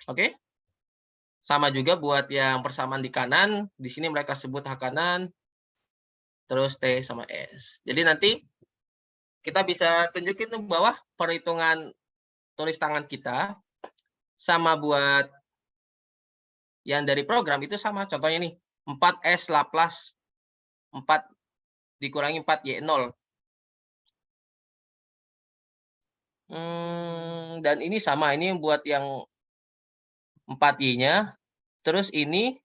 Oke? Sama juga buat yang persamaan di kanan, di sini mereka sebut H kanan, terus T sama S. Jadi nanti kita bisa tunjukin ke bawah perhitungan tulis tangan kita, sama buat yang dari program itu sama. Contohnya nih, 4S Laplace 4 dikurangi 4Y0. Dan ini sama, ini buat yang 4Y-nya. Terus ini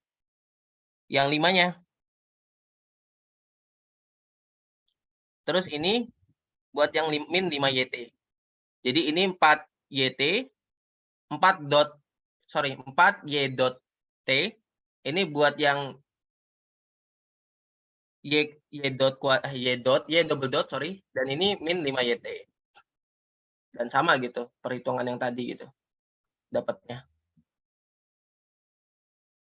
yang 5-nya. Terus ini buat yang min 5YT. Jadi ini 4YT, 4Y.T. Ini buat yang Y double dot, sorry. Dan ini min 5YT. Dan sama gitu, perhitungan yang tadi gitu. Dapatnya.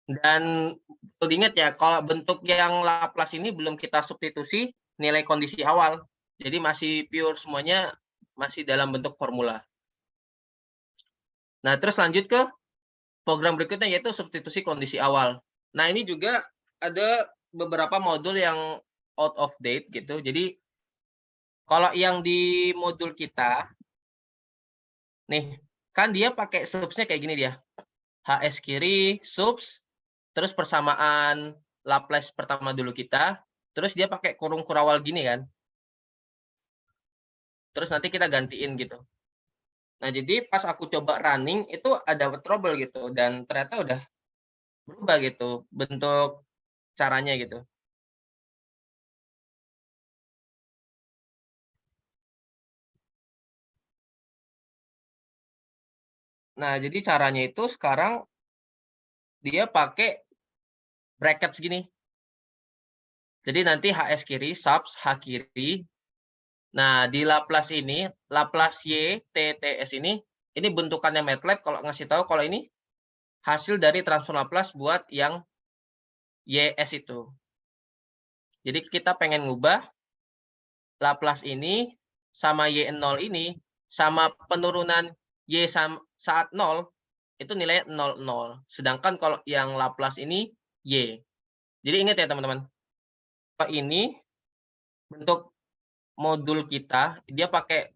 Dan perlu diingat ya, kalau bentuk yang Laplace ini belum kita substitusi nilai kondisi awal. Jadi masih pure semuanya, masih dalam bentuk formula. Nah, terus lanjut ke program berikutnya, yaitu substitusi kondisi awal. Nah, ini juga ada beberapa modul yang out of date gitu. Jadi, kalau yang di modul kita, nih, kan dia pakai subsnya kayak gini dia. HS kiri, subs, terus persamaan Laplace pertama dulu kita, terus dia pakai kurung kurawal gini kan. Terus nanti kita gantiin gitu. Nah, jadi pas aku coba running, itu ada trouble gitu. Dan ternyata udah berubah gitu, bentuk caranya gitu. Nah, jadi caranya itu sekarang dia pakai bracket segini. Jadi nanti HS kiri, subs H kiri. Nah, di Laplace ini, Laplace Y, TTS ini bentukannya MATLAB. Kalau ngasih tahu, kalau ini hasil dari transform Laplace buat yang YS itu. Jadi kita pengen ngubah Laplace ini sama Y0 ini, sama penurunan Y saat 0, itu nilainya 0, 0. Sedangkan kalau yang Laplace ini Y. Jadi ingat ya teman-teman. Ini bentuk modul kita, dia pakai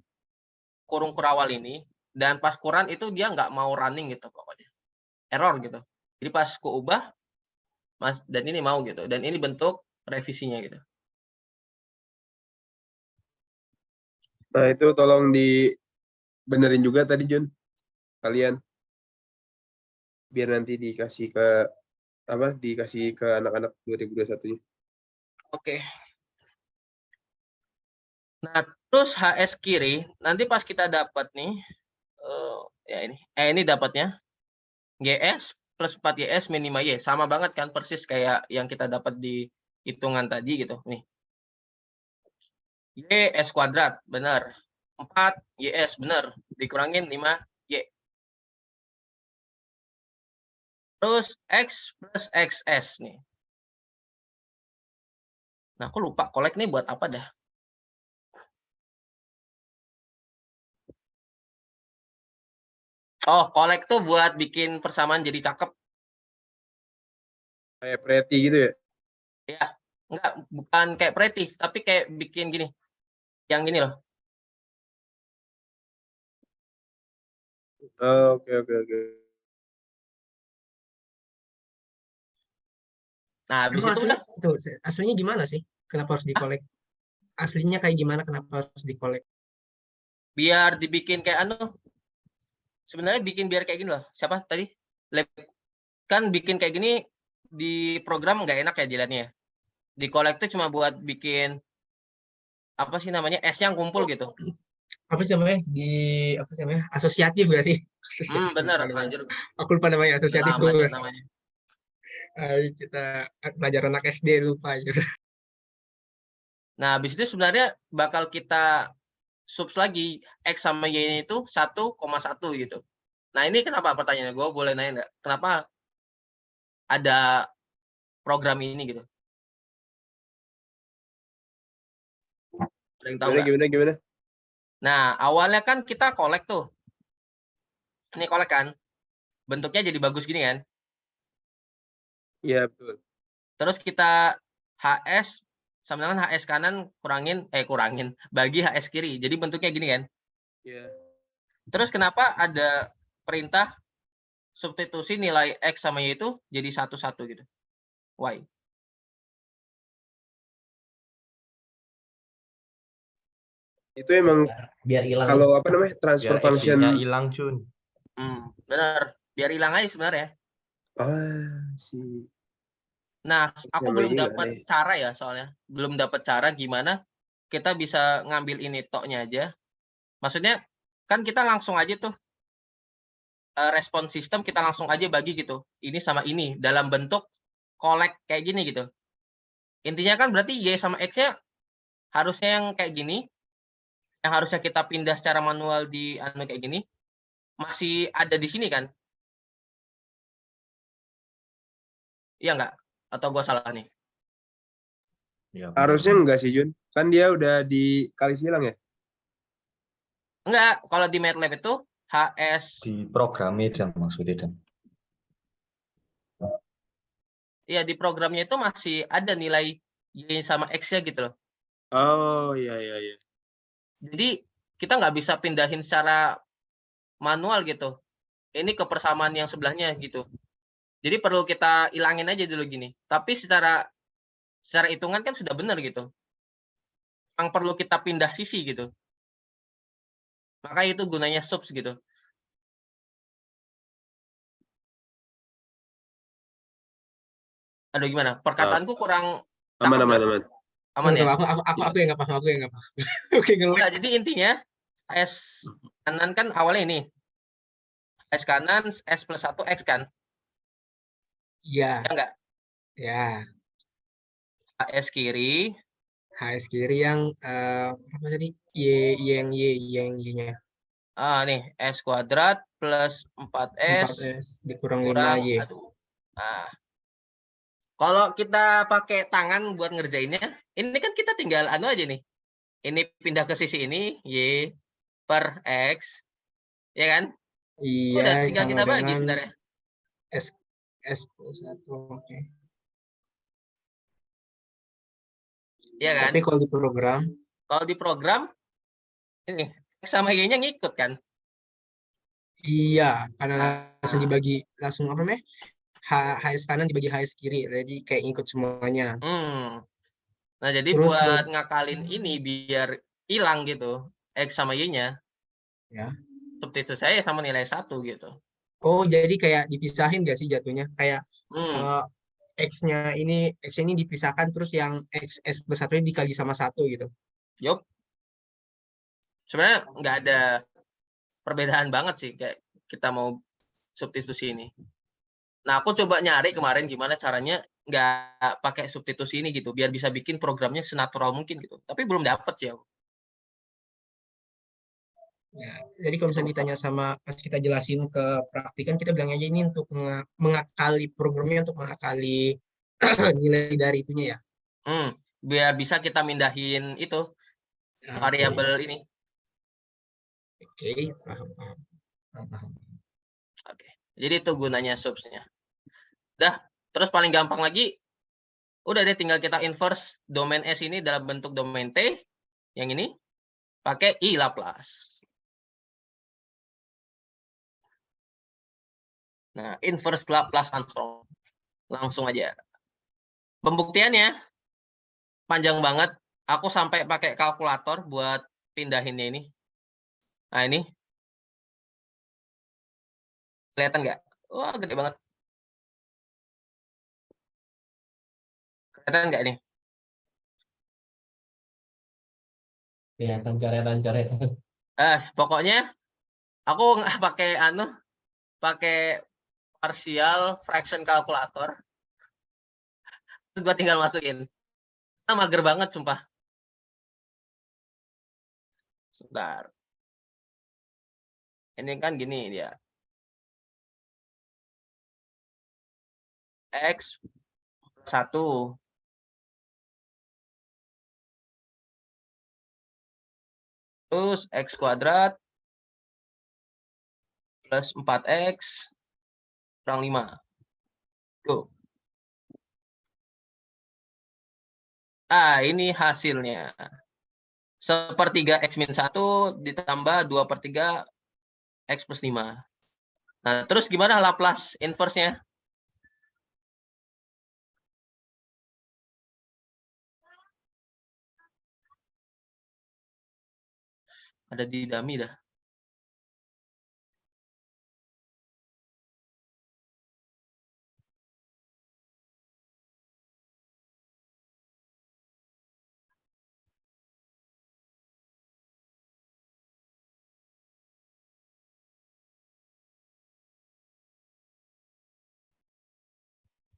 kurung kurawal ini, dan pas kurang itu dia nggak mau running gitu pokoknya. Error gitu. Jadi pas ku ubah, dan ini mau gitu. Dan ini bentuk revisinya gitu. Nah, itu tolong dibenerin juga tadi, Jun. Kalian. Biar nanti dikasih ke anak-anak 2021-nya. Oke. Nah, terus HS kiri, nanti pas kita dapat nih, ya ini dapatnya, GS plus 4YS min 5Y. Sama banget kan, persis kayak yang kita dapat di hitungan tadi gitu. Nih. YS kuadrat, benar. 4YS, benar. Dikurangin 5Y. Terus X plus XS nih. Nah, aku lupa kolek nih buat apa dah. Oh, kolek tuh buat bikin persamaan jadi cakep. Kayak pretty gitu ya? Ya, enggak, bukan kayak pretty, tapi kayak bikin gini. Yang gini loh. Oh, oke. Nah, habis Emang itu aslinya, udah. tuh, aslinya gimana sih? Kenapa harus dikolek? Aslinya kayak gimana? Kenapa harus dikolek? Biar dibikin kayak sebenarnya bikin biar kayak gini loh. Siapa tadi? Kan bikin kayak gini di program nggak enak ya jalannya. Di kolek tuh cuma buat bikin apa sih namanya, S yang kumpul gitu. Apa sih namanya? Apa sih namanya? Asosiatif gak sih? Asosiatif, Bener, lupa namanya. anjir. Aku lupa namanya, asosiatif. Lama deh namanya. Kita pelajaran anak SD lupa aja. Nah, habis itu sebenarnya bakal kita subs lagi X sama Y itu 1,1 gitu. Nah, ini kenapa pertanyaannya? Gue boleh nanya nggak? Kenapa ada program ini gitu? Ada yang tahu nggak? Gimana? Nah, awalnya kan kita kolek tuh. Ini kolek kan? Bentuknya jadi bagus gini kan? Iya, betul. Terus kita HS sama dengan HS kanan kurangin bagi HS kiri. Jadi bentuknya gini kan? Iya. Terus kenapa ada perintah substitusi nilai X sama Y itu jadi 1-1 gitu? Why? Itu emang biar hilang. kalau apa namanya transfer Biar function. X-nya hilang, Cun. Bener. Biar hilang aja sebenarnya. Ah, sih. Nah, aku Sama belum ini nggak dapat aneh. cara ya soalnya. Belum dapat cara gimana kita bisa ngambil ini toknya aja. Maksudnya kan kita langsung aja tuh respon sistem kita langsung aja bagi gitu. Ini sama ini dalam bentuk collect kayak gini gitu. Intinya kan berarti Y sama X-nya harusnya yang kayak gini, yang harusnya kita pindah secara manual di anu kayak gini, masih ada di sini kan? Iya nggak? Atau gue salah nih? Ya, Harusnya enggak sih Jun. Kan dia udah dikali silang ya. Enggak, kalau di MATLAB itu HS, di program dan maksudnya dan ya di programnya itu masih ada nilai Y sama X-nya gitu loh. Oh iya iya iya. Jadi kita nggak bisa pindahin secara manual gitu. Ini ke persamaan yang sebelahnya gitu. Jadi perlu kita ilangin aja dulu gini. Tapi secara hitungan kan sudah benar gitu. Yang perlu kita pindah sisi gitu. Maka itu gunanya subs gitu. Aduh gimana? Perkataanku kurang Aman cakep aman nggak? aman. Aman ya? Aku yang nggak paham, aku yang nggak paham. Oke, ngelek. Enggak, jadi intinya S kanan kan awalnya ini. S kanan S plus 1 X kan? Iya, Ya enggak? ya. S kiri, HS kiri yang apa tadi? Y yang Y-nya. nih S kuadrat plus 4S 4S dikurang 5 kurang, Y. aduh. Nah, kalau kita pakai tangan buat ngerjainnya, ini kan kita tinggal anu aja nih. Ini pindah ke sisi ini, Y per X, ya kan? Iya, Udah tinggal sama kita bagi dengan sebenarnya. S S plus 1. Oke. Ya kan? Tapi kalau di program, Kalau di program, ini X sama Y-nya ngikut kan? iya, karena langsung Nah, dibagi, langsung apa namanya? HS kanan dibagi HS kiri, jadi kayak ikut semuanya. Nah, jadi Terus buat buat ngakalin ini biar hilang gitu, X sama Y-nya, ya. substitusi saya sama nilai 1 gitu. Oh, jadi kayak dipisahin gak sih jatuhnya? Kayak Hmm, eh, X-nya ini dipisahkan, terus yang S plus 1 dikali sama 1 gitu. yup. Sebenarnya nggak ada perbedaan banget sih kayak kita mau substitusi ini. Nah, aku coba nyari kemarin gimana caranya nggak pakai substitusi ini gitu, biar bisa bikin programnya senatural mungkin gitu. Tapi belum dapet sih aku. Ya, jadi kalau misalnya ditanya sama pas kita jelasin ke praktikan, kita bilang aja ini untuk mengakali programnya, untuk mengakali nilai dari itunya ya. Biar bisa kita mindahin itu Ya, variabel ini. Oke, paham, paham, paham, paham. Oke. Jadi itu gunanya subsnya. Dah, terus paling gampang lagi, udah deh tinggal kita inverse domain S ini dalam bentuk domain T, yang ini, pakai I Laplace. Nah, inverse Laplace transform. Langsung aja. Pembuktiannya panjang banget. Aku sampai pakai kalkulator buat pindahinnya ini. Nah, ini. Kelihatan nggak? Wah, gede banget. Kelihatan nggak nih? kelihatan coretan-coretan. Pokoknya aku nggak pakai partial fraction kalkulator. Terus gue tinggal masukin. Nah, mager banget, sumpah. Sebentar. Ini kan gini dia. X 1 terus X kuadrat plus 4X kurang 5. Tuh. Ini hasilnya. 1/3 X min 1 ditambah 2/3 X plus 5. Nah, terus gimana Laplace inverse-nya? Ada di dummy dah.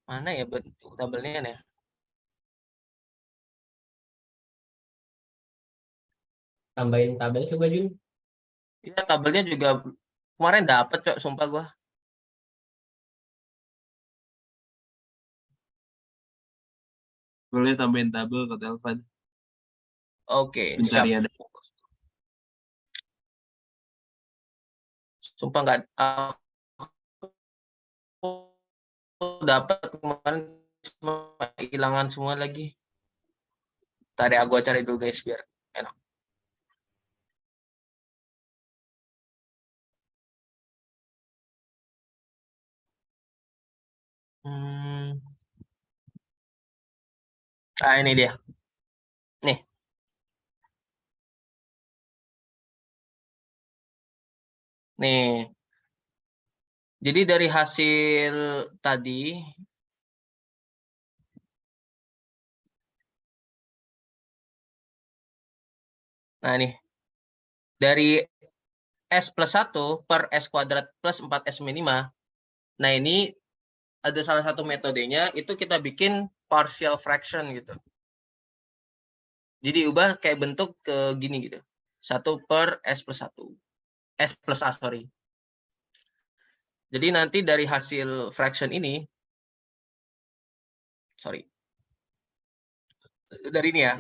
Mana ya bentuk tabelnya ya? Tambahin tabel coba Jun. Iya, tabelnya juga kemarin dapet, Cok, sumpah gua. Boleh tambahin tabel ke Elvan. Oke, siap. Pencarian. Sumpah nggak aku dapat kemarin cuma hilangan semua lagi. Tadi aku cari dulu guys biar enak. Ini dia. Nih. Nih. Jadi dari hasil tadi nah nih. Dari S plus 1 per S kuadrat plus 4S min 5. Nah ini ada salah satu metodenya itu kita bikin partial fraction gitu. Jadi ubah kayak bentuk ke gini gitu. 1 per S plus 1. S plus A, sorry. Jadi nanti dari hasil fraction ini, sorry. Dari ini ya.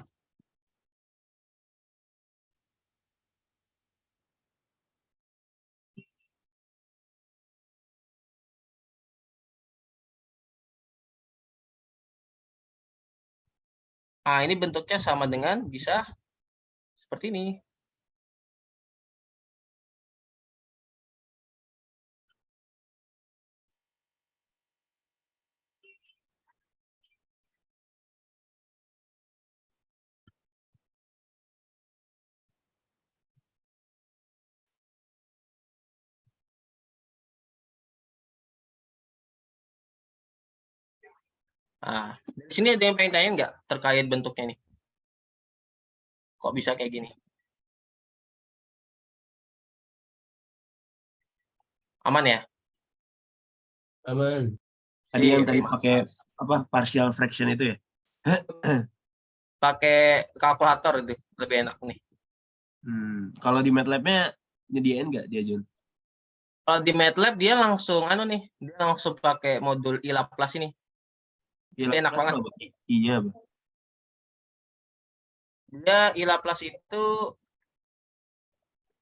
Nah, ini bentuknya sama dengan bisa seperti ini. Nah, di sini ada yang pengen tanya nggak terkait bentuknya nih? Kok bisa kayak gini? Aman ya? Aman. Tadi yang Sip, tadi mantap. pakai apa partial fraction itu ya? Pakai kalkulator itu lebih enak nih. Kalau di MATLAB-nya nyediain nggak dia Jun? Kalau di MATLAB dia langsung dia langsung pakai modul I Laplace ini. Iya, Enak banget. I-nya apa? Dia I Laplace itu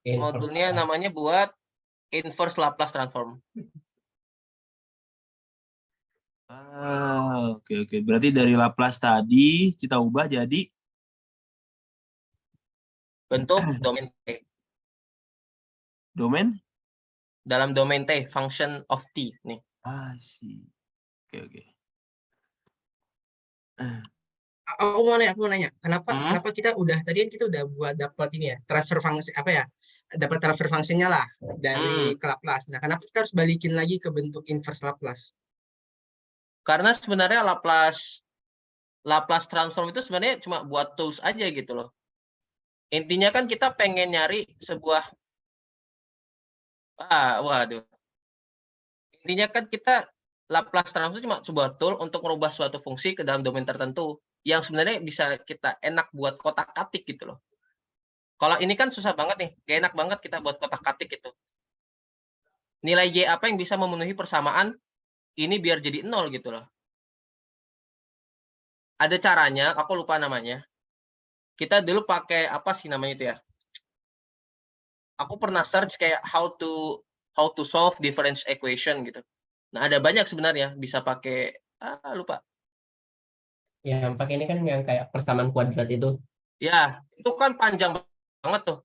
Inverse modulnya Laplace. namanya buat inverse Laplace transform. Oke. Berarti dari Laplace tadi kita ubah jadi Bentuk domain T. domain? Dalam domain T, function of T nih. Sih. Oke. Aku mau nanya, kenapa kita tadi kan kita udah buat dapat ini ya, transfer fungsi apa ya? Dapat transfer fungsinya lah dari ke Laplace. Nah, kenapa kita harus balikin lagi ke bentuk inverse Laplace? Karena sebenarnya Laplace transform itu sebenarnya cuma buat tools aja gitu loh. Intinya kan kita pengen nyari sebuah waduh. Intinya kan kita Laplace transform cuma sebuah tool untuk merubah suatu fungsi ke dalam domain tertentu yang sebenarnya bisa kita enak buat kotak-katik gitu loh. Kalau ini kan susah banget nih, gak enak banget kita buat kotak-katik gitu. Nilai J apa yang bisa memenuhi persamaan ini biar jadi 0 gitu loh. Ada caranya, aku lupa namanya. Kita dulu pakai apa sih namanya itu ya? Aku pernah search kayak how to solve difference equation gitu. Nah, ada banyak sebenarnya bisa pakai lupa. Yang pakai ini kan yang kayak persamaan kuadrat itu. Ya, itu kan panjang banget tuh.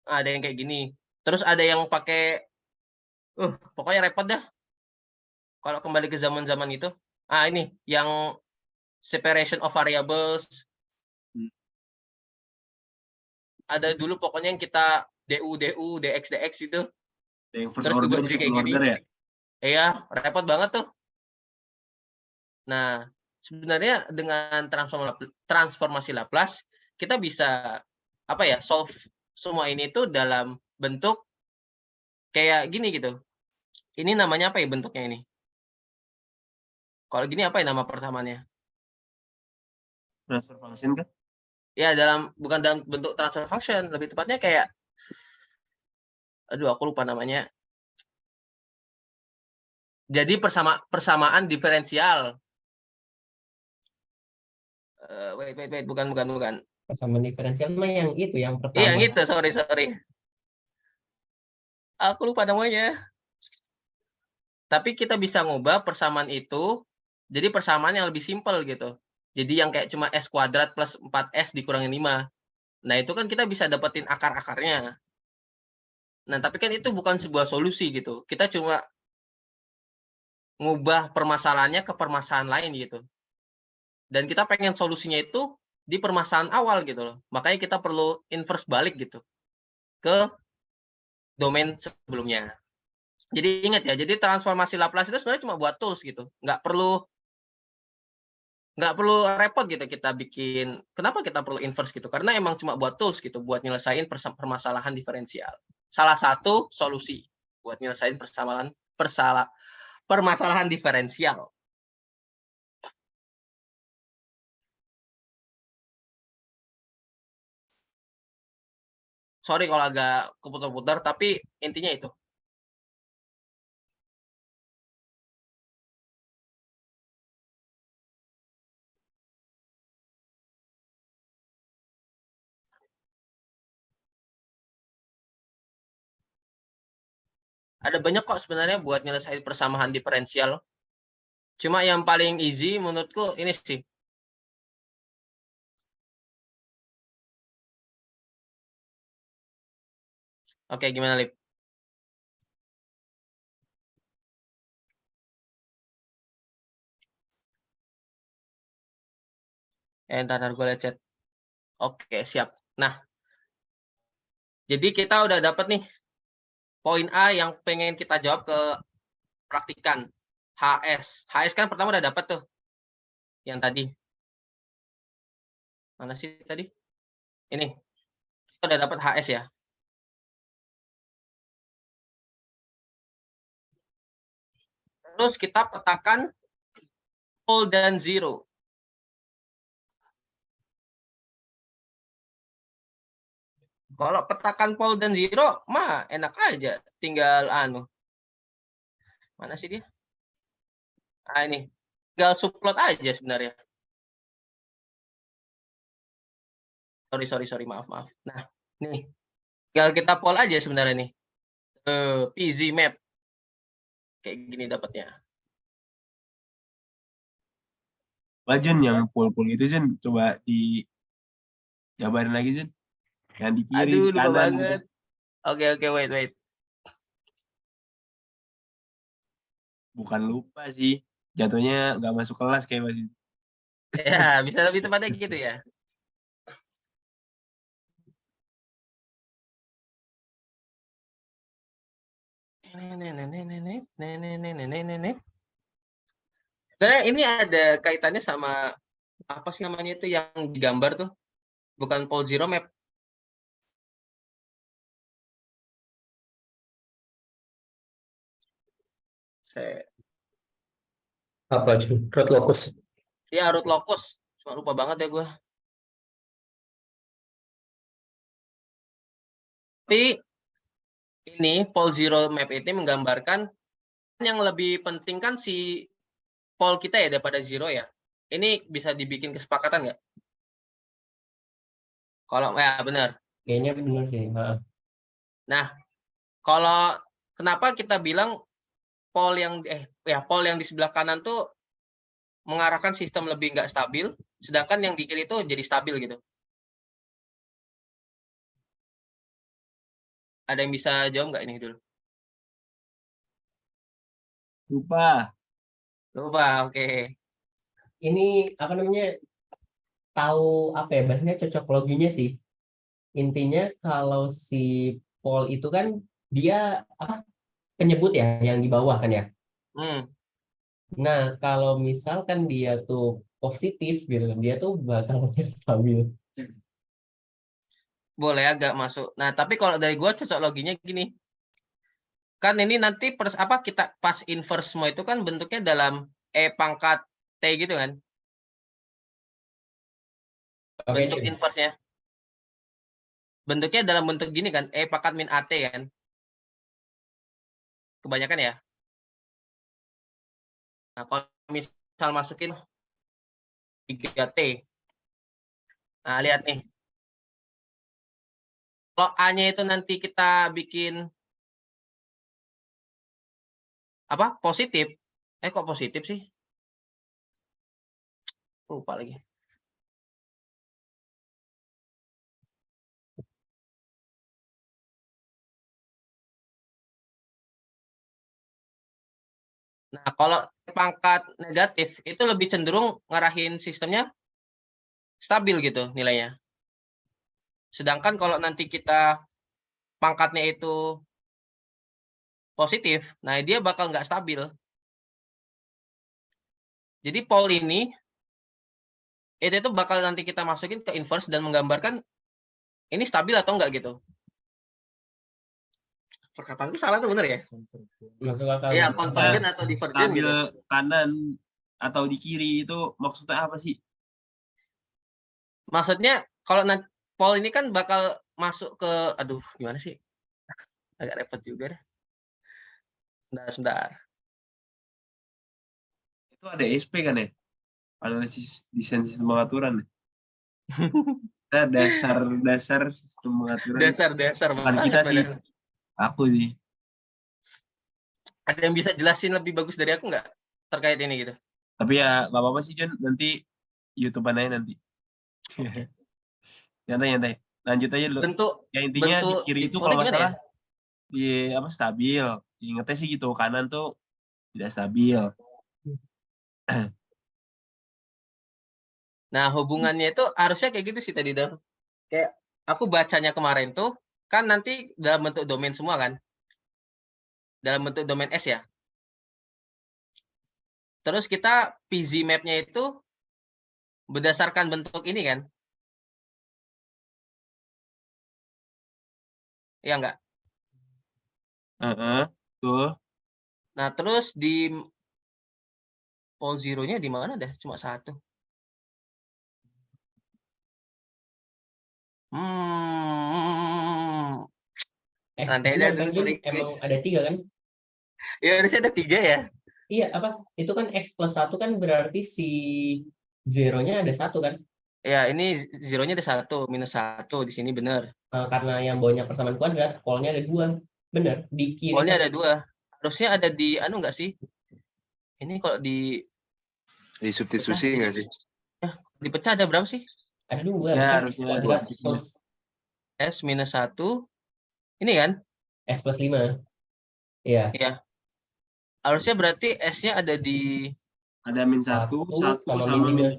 Ada yang kayak gini. Terus ada yang pakai pokoknya repot dah. Kalau kembali ke zaman-zaman itu. Ini yang separation of variables. Ada dulu pokoknya yang kita DU, DX itu. Yang first Terus order, dibuat jadi kayak gini. order ya? Iya, repot banget tuh. Nah, sebenarnya dengan transformasi Laplace, kita bisa solve semua ini tuh dalam bentuk kayak gini gitu. Ini namanya apa ya bentuknya ini? Kalau gini apa ya nama persamanya? Transfer function kan? Ya bukan dalam bentuk transfer function, lebih tepatnya kayak, aduh aku lupa namanya. Jadi persamaan diferensial. Wait, bukan. Persamaan diferensial mah yang itu yang Iya, pertama. yang itu, sorry. Aku lupa namanya. Tapi kita bisa ngubah persamaan itu jadi persamaan yang lebih simpel gitu. Jadi yang kayak cuma S kuadrat plus 4S dikurangin 5. Nah, itu kan kita bisa dapetin akar-akarnya. Nah, tapi kan itu bukan sebuah solusi gitu. Kita cuma ngubah permasalahannya ke permasalahan lain gitu. Dan kita pengen solusinya itu di permasalahan awal gitu loh. Makanya kita perlu inverse balik gitu ke domain sebelumnya. Jadi ingat ya, jadi transformasi Laplace itu sebenarnya cuma buat tools gitu. Nggak perlu repot gitu kita bikin. Kenapa kita perlu inverse gitu? Karena emang cuma buat tools gitu, buat nyelesain permasalahan diferensial. Salah satu solusi buat nyelesain permasalahan diferensial. Sorry kalau agak keputar-putar, tapi intinya itu. Ada banyak kok sebenarnya buat nyelesain persamaan diferensial. Cuma yang paling easy menurutku ini sih. Oke, gimana Lip? Ntar gue lihat chat. Oke, siap. Nah, jadi kita udah dapat nih poin A yang pengen kita jawab ke praktikan. HS kan pertama udah dapat tuh. Yang tadi. Mana sih tadi? Ini. Kita udah dapat HS ya. Terus kita petakan pole dan zero. Kalau petakan pole dan zero, mah enak aja. Tinggal mana sih dia? Ini. Tinggal subplot aja sebenarnya. Sorry, maaf. Nah, nih. Tinggal kita pole aja sebenarnya nih. PZ map. Kayak gini dapatnya. Jun yang pul itu Jun coba jabarin lagi Jun. Yang di kiri, Aduh, di lupa kanan banget. gitu. Oke, wait. Bukan lupa sih. Jatuhnya nggak masuk kelas kayak masih. Ya, bisa lebih tepatnya gitu ya. Sebenarnya ini ada kaitannya sama apa sih namanya itu yang digambar tuh? Bukan pole zero map. Apa itu? Root locus. Ya, root locus. Cuma lupa banget ya gue. Tapi ini pole zero map ini menggambarkan yang lebih penting kan si pole kita ya daripada zero ya. Ini bisa dibikin kesepakatan nggak? Kalau ya benar. Kayaknya benar sih. Nah, kalau kenapa kita bilang pole yang di sebelah kanan tuh mengarahkan sistem lebih nggak stabil, sedangkan yang di kiri itu jadi stabil gitu. Ada yang bisa jawab nggak ini dulu? Lupa. Oke. Ini apa namanya? Tahu apa ya? Bahasanya cocok loginya sih. Intinya kalau si pol itu kan dia apa? Penyebut ya yang di bawah kan ya. Nah, kalau misalkan dia tuh positif gitu kan, dia tuh bakal stabil. Boleh agak masuk. Nah, tapi kalau dari gue cocok loginya gini. kan ini nanti kita pas inverse semua itu kan bentuknya dalam E pangkat T gitu kan. Oke, Bentuk Jun. inverse-nya. Bentuknya dalam bentuk gini kan, E pangkat min AT kan. Kebanyakan ya. Nah, kalau misal masukin 3T. Nah, lihat nih. Kalau A-nya itu nanti kita bikin positif. Kok positif sih? Lupa lagi. Nah, kalau pangkat negatif itu lebih cenderung ngarahin sistemnya stabil gitu nilainya. Sedangkan kalau nanti kita pangkatnya itu positif, nah dia bakal nggak stabil. Jadi pol ini itu bakal nanti kita masukin ke inverse dan menggambarkan ini stabil atau enggak gitu. Perkataanku salah tuh bener ya? Masuk akal. Iya, masuk akal. convergent atau divergent Stabil gitu. kanan atau di kiri itu maksudnya apa sih? Maksudnya kalau nanti pol ini kan bakal masuk ke, aduh gimana sih? Agak repot juga deh. Sebentar. Itu ada SP kan ya? Analisis desain sistem pengaturan. Kita dasar sistem pengaturan. Dasar Bukan banget kita sih. padahal. Aku sih. Ada yang bisa jelasin lebih bagus dari aku nggak terkait ini gitu? Tapi ya nggak apa-apa sih John. Nanti YouTube-an aja nanti. Nyantai. Lanjut aja dulu. Bentuk Ya intinya di kiri itu kalau nggak defaultnya gimana salah di stabil. Ingetnya sih gitu. Kanan tuh tidak stabil. Nah, hubungannya itu harusnya kayak gitu sih tadi dong. Kayak aku bacanya kemarin tuh kan nanti dalam bentuk domain semua kan. Dalam bentuk domain S ya. Terus kita PZ map-nya itu berdasarkan bentuk ini kan. Iya enggak? Tuh. Nah, terus di pol zero-nya di mana dah? Cuma satu. Nanti aja Benar dulu kan, Jun? sorry. Emang ada 3 kan? Ya harusnya ada 3 ya. Iya, itu kan X plus 1 kan berarti si zero-nya ada 1 kan? Ya, ini zero-nya ada 1, minus 1 di sini benar. Karena yang bawahnya persamaan kuadrat, polnya ada 2. Benar, di kiri Polnya satu. ada 2. Harusnya ada di enggak sih? Ini kalau di Substitusi nggak sih? dipecah ada berapa sih? Ada 2, Ya, kan X harusnya kuadrat ada 2. plus S minus 1. Ini kan? S plus 5. Iya. Iya. Harusnya berarti S-nya ada di Ada min 1, 1 sama min 5.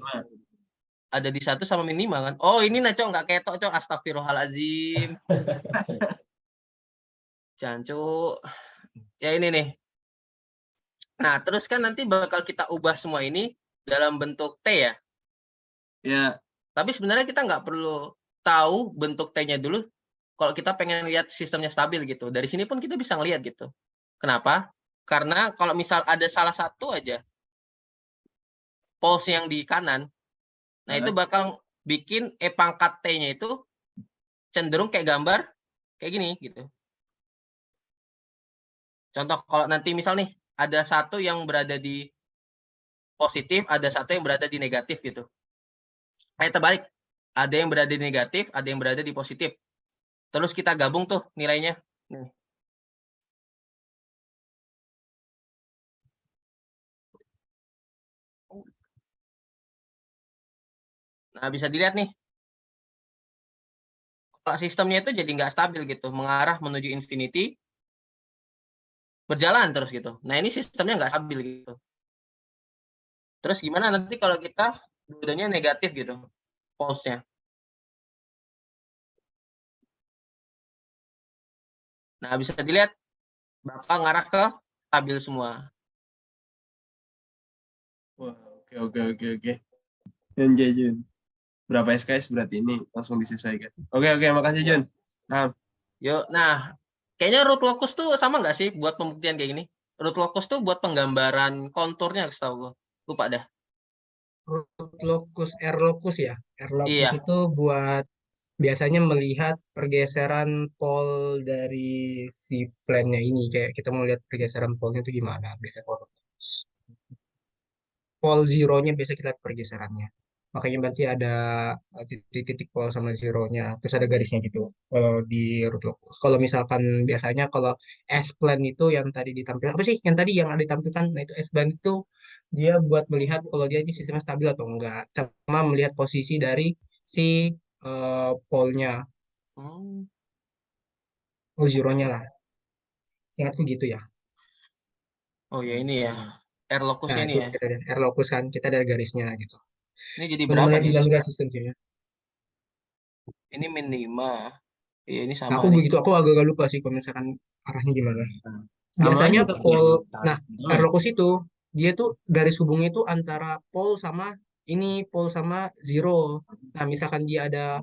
Ada di 1 sama min 5 kan? Oh, ini nah, Cok, nggak ketok, Cok. Astagfirullahalazim. Jancu. Ya ini nih. Nah, terus kan nanti bakal kita ubah semua ini dalam bentuk T ya. Ya. Tapi sebenarnya kita nggak perlu tahu bentuk T-nya dulu kalau kita pengen lihat sistemnya stabil gitu. Dari sini pun kita bisa ngelihat gitu. Kenapa? Karena kalau misal ada salah satu aja pulse yang di kanan, nah itu bakal bikin E pangkat T-nya itu cenderung kayak gambar kayak gini gitu. Contoh kalau nanti misal nih ada satu yang berada di positif, ada satu yang berada di negatif gitu. Terbalik, ada yang berada di negatif, ada yang berada di positif. Terus kita gabung tuh nilainya. Nih. Nah, bisa dilihat nih. Kalau sistemnya itu jadi nggak stabil gitu, mengarah menuju infinity, berjalan terus gitu. Nah, ini sistemnya nggak stabil gitu. Terus gimana nanti kalau kita dua-duanya negatif gitu, pulse-nya. Nah, bisa dilihat bakal ngarah ke stabil semua. Wah, oke. Jun. Berapa SKS berarti ini langsung diselesaikan. Oke, makasih Jun. Nah. Yuk, nah Kayaknya root locus tuh sama nggak sih buat pembuktian kayak gini? Root locus tuh buat penggambaran konturnya, setahu gue. Lupa dah. Root locus, R locus ya. R locus Iya. itu buat biasanya melihat pergeseran pole dari si plannya ini. Kayak kita mau lihat pergeseran pole-nya itu gimana. Biasanya kalau pole zero-nya biasa kita lihat pergeserannya. Makanya berarti ada titik-titik pole sama zero-nya. Terus ada garisnya gitu. Kalau di root locus. Kalau misalkan biasanya kalau S-plan itu yang tadi ditampilkan. Apa sih? Yang tadi yang ada ditampilkan. Nah itu S-plan itu dia buat melihat kalau dia ini sistemnya stabil atau enggak. Sama melihat posisi dari si pole-nya. Hmm. Oh, zero-nya lah. Ingatku gitu ya. Oh ya ini ya. R Nah, locusnya ini itu ya. kita lihat R locus kan, kita ada garisnya gitu. Ini jadi Mau berapa melihat nih? dinamika sistemnya. Ini min 5. Iya ini sama Aku nih. begitu, aku agak lupa sih kalau misalkan arahnya gimana. Sama Biasanya aja tapi pole, nah sama R ya. locus itu dia tuh garis hubungnya itu antara pole sama ini pole sama zero. Nah, misalkan dia ada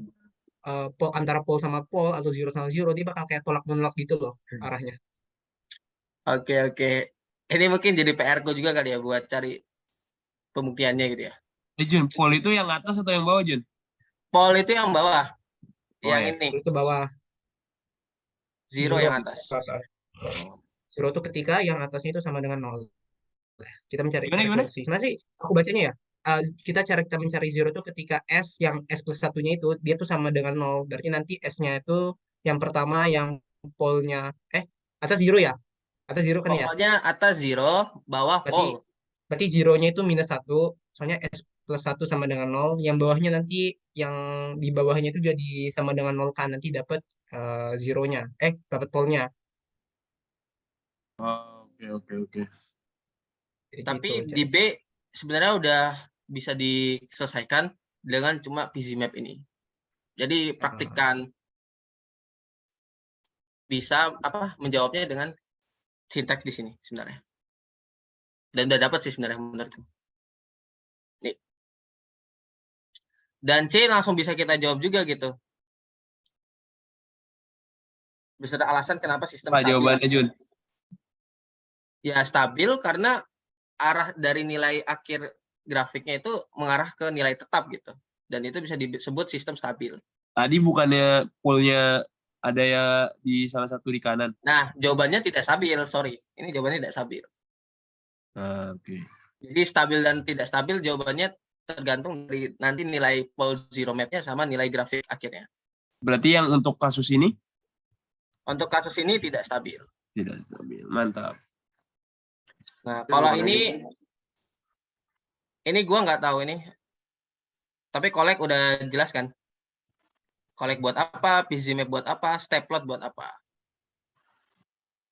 pole antara pole sama pole atau zero sama zero, dia bakal kayak tolak menolak gitu loh arahnya. Oke oke. Ini mungkin jadi PR-ku juga kali ya buat cari pembuktiannya gitu ya. Jun, pol itu yang atas atau yang bawah, Jun? Pol itu yang bawah. Oh Yang ya. ini. Pole itu bawah, Zero zero yang ke atas. atas. Zero itu ketika yang atasnya itu sama dengan nol. Kita mencari Gimana gimana? frekuensi. Nah sih, aku bacanya ya. Kita mencari zero itu ketika S yang S plus satunya itu dia tuh sama dengan nol. Berarti nanti S-nya itu yang pertama yang polnya atas zero ya. Atas zero kan ya. Pokoknya atas zero, bawah Berarti pol. berarti zeronya itu minus satu. Soalnya S plus satu sama dengan nol. Yang bawahnya nanti yang di bawahnya itu jadi sama dengan nol kan. Nanti dapat zeronya. Dapat polnya. Oh, oke oke oke. Jadi Tapi gitu. di B sebenarnya udah bisa diselesaikan dengan cuma PZ map ini. Jadi praktikkan bisa menjawabnya dengan sintaks di sini sebenarnya. Dan udah dapat sih sebenarnya menurutku. Nih. Dan C langsung bisa kita jawab juga gitu. Bisa ada alasan kenapa sistem Apa stabil. jawabannya, Jun? Ya stabil karena arah dari nilai akhir grafiknya itu mengarah ke nilai tetap gitu. Dan itu bisa disebut sistem stabil. Tadi bukannya poolnya ada ya di salah satu di kanan. Nah, jawabannya tidak stabil, sorry. Ini jawabannya tidak stabil. Nah, oke. Jadi stabil dan tidak stabil jawabannya tergantung dari nanti nilai pole zero map-nya sama nilai grafik akhirnya. Berarti yang untuk kasus ini Untuk kasus ini tidak stabil. tidak stabil. Mantap. Nah, kalau ini gua nggak tahu ini. Tapi Kolek udah jelas kan? Kolek buat apa, PZ map buat apa, step plot buat apa.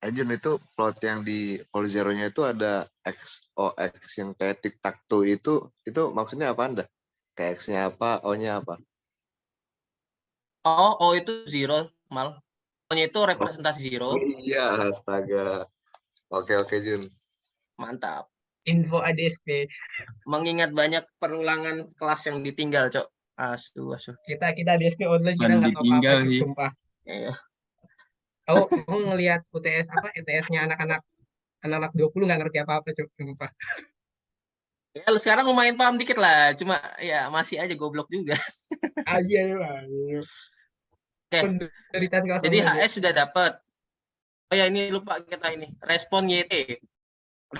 Jun, itu plot yang di pole zero-nya itu ada X, O, X yang kayak tic-tac-toe itu maksudnya apa Anda? Kayak X-nya apa, O-nya apa? O itu zero, mal. O-nya itu representasi zero. Iya, astaga. Oke, Jun. Mantap. Info ADSP. Mengingat banyak perulangan kelas yang ditinggal, Cok. Asu. Kita ADSP online kita Bukan nggak tahu apa-apa, ditinggal Cuk, sih. sumpah. Iya. Aku ngelihat UTS ETS-nya anak-anak 20 nggak ngerti apa-apa, Cuk, sumpah. Ya, lu sekarang lumayan paham dikit lah. Cuma ya masih aja goblok juga. Aja lah. Oke. Penderitaan kelas Jadi online. HS sudah dapat. Oh ya, ini lupa kita ini. Respon YT.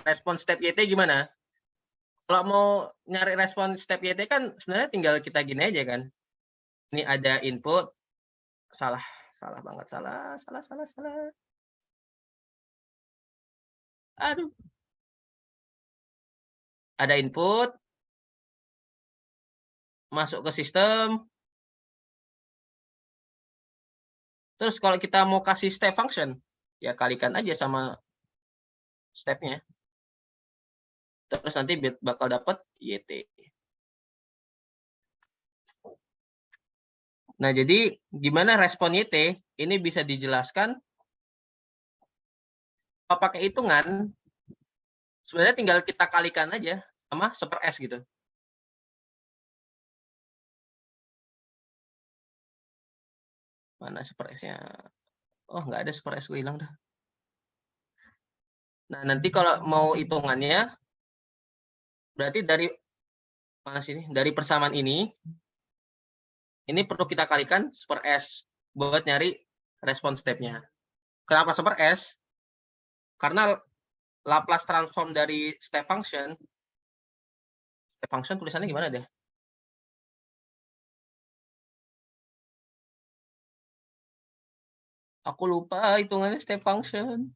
Respon step YT gimana? Kalau mau nyari respon step YT kan sebenarnya tinggal kita gini aja kan. Ini ada input. Salah banget. Salah. Aduh. Ada input. Masuk ke sistem. Terus kalau kita mau kasih step function, ya kalikan aja sama stepnya. Terus nanti bakal dapat YT. Nah, jadi gimana respon YT? Ini bisa dijelaskan pakai hitungan. Sebenarnya tinggal kita kalikan aja sama 1/s gitu. Mana 1/s-nya? Oh, nggak ada super S, gue hilang dah. Nah, nanti kalau mau hitungannya, berarti dari mana sini? Dari persamaan ini perlu kita kalikan super S buat nyari respon stepnya. Kenapa super S? Karena Laplace transform dari step function tulisannya gimana deh? Aku lupa hitungannya step function.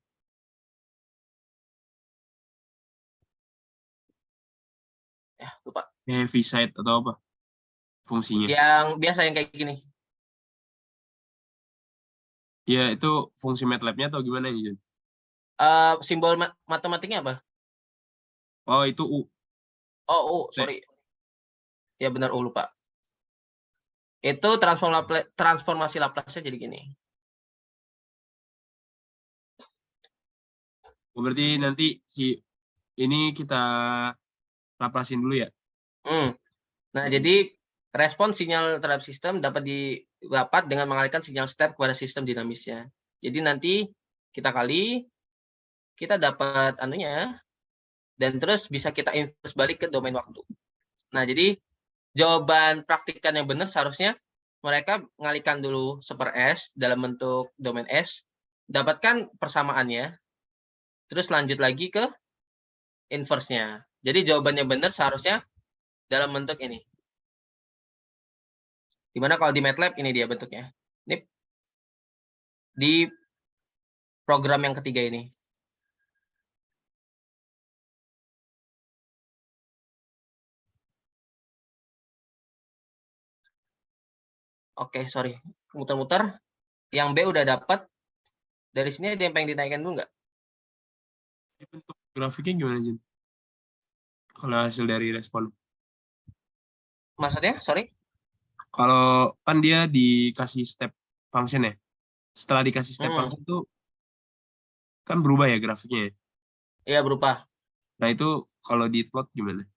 Ya, lupa. Heaviside atau apa fungsinya? Yang biasa yang kayak gini. Ya, itu fungsi MATLAB-nya atau gimana ya, Jun? Simbol matematiknya apa? Oh, itu U. Oh, sorry. Ya benar, lupa. Itu transformasi Laplace-nya jadi gini. Berarti nanti ini kita Laplacein dulu ya. Nah, jadi respon sinyal terhadap sistem dapat dengan mengalihkan sinyal step kepada sistem dinamisnya. Jadi nanti kita dapat anunya, dan terus bisa kita inverse balik ke domain waktu. Nah, jadi jawaban praktikan yang benar seharusnya mereka mengalihkan dulu super S dalam bentuk domain S, dapatkan persamaannya, terus lanjut lagi ke inverse-nya. Jadi jawabannya benar seharusnya dalam bentuk ini. Dimana kalau di MATLAB ini dia bentuknya. Ini di program yang ketiga ini. Oke, sorry. Muter-muter. Yang B udah dapat. Dari sini ada yang pengen dinaikkan dulu nggak? Bentuk grafiknya gimana, Jun? Kalau hasil dari respon. Maksudnya, sorry? Kalau kan dia dikasih step function ya. Setelah dikasih step function tuh kan berubah ya grafiknya ya. Iya, berubah. Nah, itu kalau di plot gimana?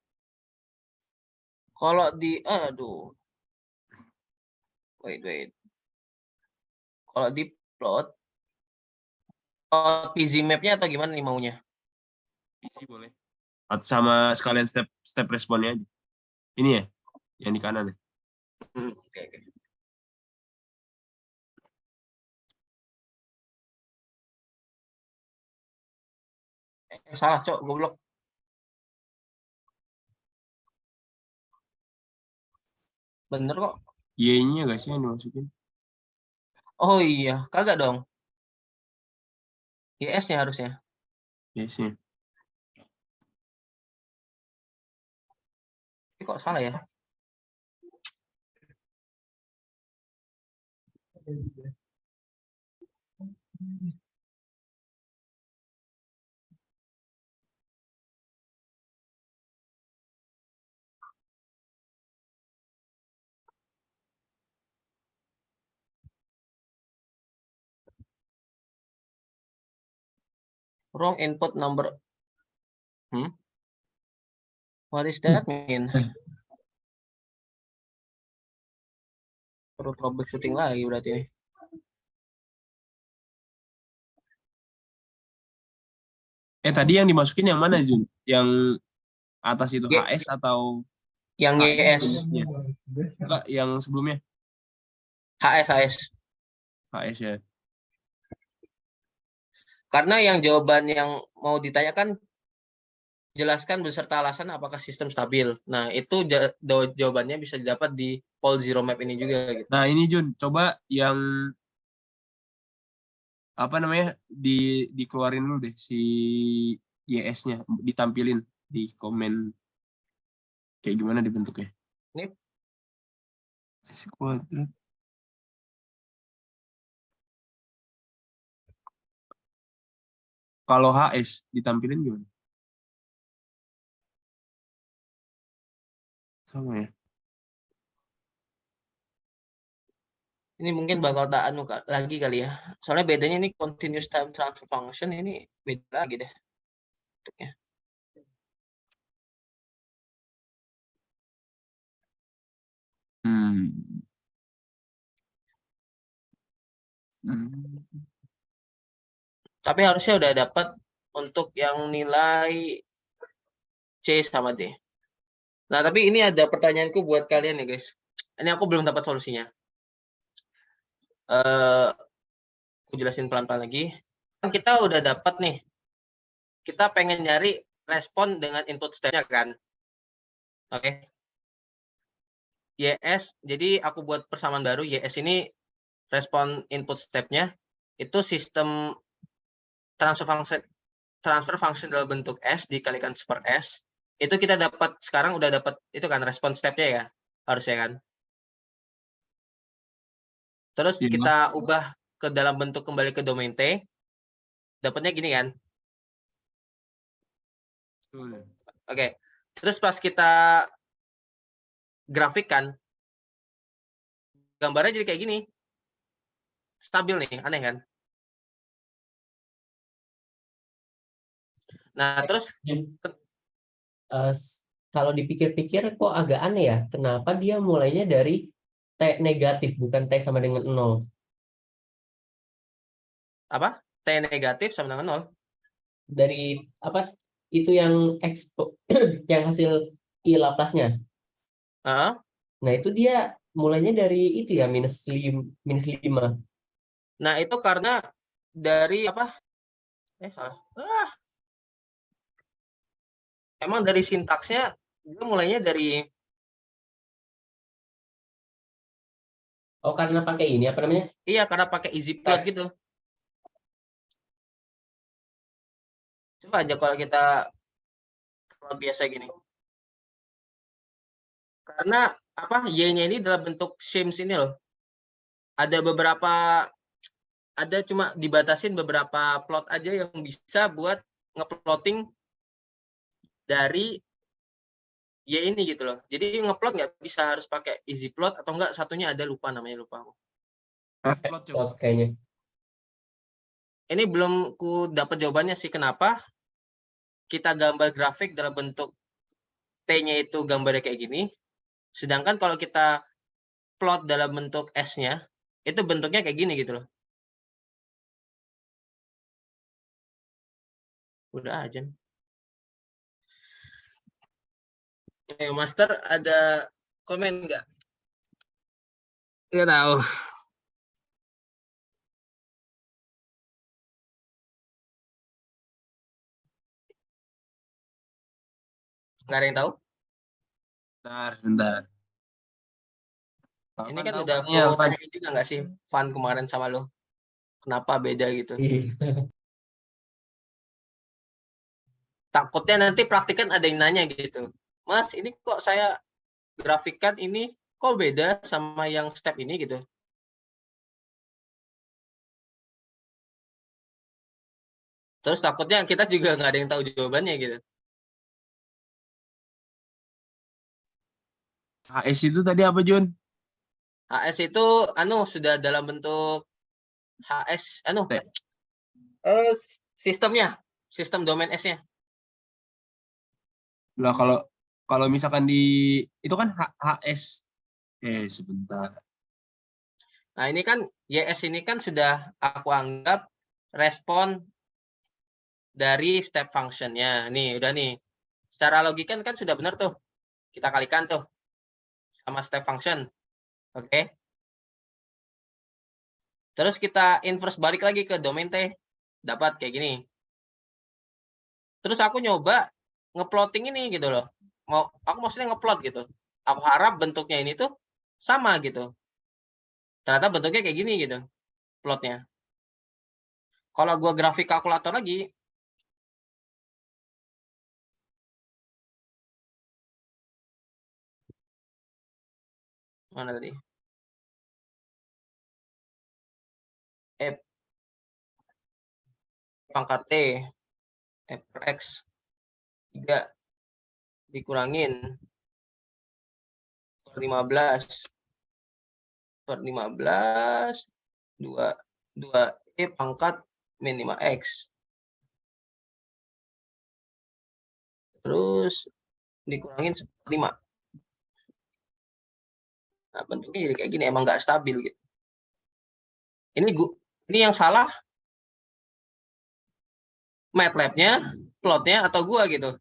Kalau aduh. Wait. Kalau di plot PZ map-nya atau gimana nih maunya? Isi boleh. Atau sama sekalian step responnya aja. Ini ya, yang di kanan ya. Oke. Salah, Cok. Goblok. Bener kok. Y-nya nggak sih yang dimasukin? Oh iya, kagak dong. YS-nya harusnya. Yes-nya. Tapi kok salah ya? Wrong input number. What is that mean? Perlu troubleshooting lagi berarti ini. Tadi yang dimasukin yang mana, Jun? Yang atas itu Y- HS atau Yang YS. sebelumnya? Enggak, yang sebelumnya HS. HS ya. Karena yang jawaban yang mau ditanyakan jelaskan beserta alasan apakah sistem stabil. Nah, itu jawabannya bisa didapat di Pol Zero Map ini juga gitu. Nah, ini Jun, coba yang apa namanya dikeluarin dulu deh si YS-nya, ditampilin di komen kayak gimana dibentuknya. Ini Si kuadrat. Kalau HS ditampilin gimana? Sama ya. ini mungkin bakal tak anu lagi kali ya. Soalnya bedanya ini continuous time transfer function ini beda lagi deh. Bentuknya. Hmm. Tapi harusnya udah dapat untuk yang nilai C sama D. Nah, tapi ini ada pertanyaanku buat kalian nih, guys. Ini aku belum dapat solusinya. Aku jelasin pelan-pelan lagi. Kan kita udah dapat nih. Kita pengen nyari respon dengan input step-nya kan. Oke. YS, jadi aku buat persamaan baru. YS ini respon input step-nya itu sistem transfer function dalam bentuk S dikalikan per S. Itu kita dapat sekarang udah dapat itu kan respon step-nya ya. Harusnya kan. Terus Iya. kita ubah ke dalam bentuk kembali ke domain T. Dapatnya gini kan. Oke. Terus pas kita grafikkan, gambarnya jadi kayak gini. Stabil nih, aneh kan? Nah, terus Kalau dipikir-pikir kok agak aneh ya. Kenapa dia mulainya dari T negatif, bukan T sama dengan 0? apa? T negatif sama dengan 0. Dari apa? Itu yang yang hasil I Laplace-nya. Heeh. Nah, itu dia mulainya dari itu ya, minus 5. Nah, itu karena dari apa? Salah. Emang dari sintaksnya dia mulainya dari Karena pakai ini apa namanya? iya karena pakai easy plot gitu. Coba aja kalau kita biasa gini. Karena apa? Y-nya ini dalam bentuk shames ini loh. Ada cuma dibatasin beberapa plot aja yang bisa buat ngeplotting dari Y ini gitu loh. Jadi ngeplot nggak bisa harus pakai easy plot atau enggak satunya ada lupa namanya lupa. Plot coba. Kayaknya. Ini belum ku dapat jawabannya sih kenapa kita gambar grafik dalam bentuk T-nya itu gambarnya kayak gini. Sedangkan kalau kita plot dalam bentuk S-nya itu bentuknya kayak gini gitu loh. Udah aja. Master ada komen nggak? Nggak tahu. Nggak ada yang tahu? Sebentar. Ini kan udah aku tanyain juga nggak sih Van kemarin sama lo. Kenapa beda gitu? Takutnya nanti praktikan ada yang nanya gitu. Mas, ini kok saya grafikkan ini kok beda sama yang step ini gitu. Terus takutnya kita juga nggak ada yang tahu jawabannya gitu. HS itu tadi apa, Jun? HS itu sudah dalam bentuk HS sistemnya, sistem domain S-nya. Lah kalau misalkan di itu kan HS. Sebentar. Nah, ini kan YS ini kan sudah aku anggap respon dari step function-nya. Nih, udah nih. Secara logika kan sudah benar tuh. Kita kalikan tuh sama step function. Oke. Terus kita inverse balik lagi ke domain T. Dapat kayak gini. Terus aku nyoba ngeplotting ini gitu loh. Aku maksudnya ngeplot gitu. Aku harap bentuknya ini tuh sama gitu. Ternyata bentuknya kayak gini gitu. Plotnya. Kalau gua grafik kalkulator lagi, mana tadi? F pangkat T F per X 3 dikurangin per 15 2 E pangkat min 5X. Terus dikurangin 5. Nah, bentuknya jadi kayak gini, emang nggak stabil gitu. Ini yang salah MATLAB-nya, plotnya, atau gua gitu.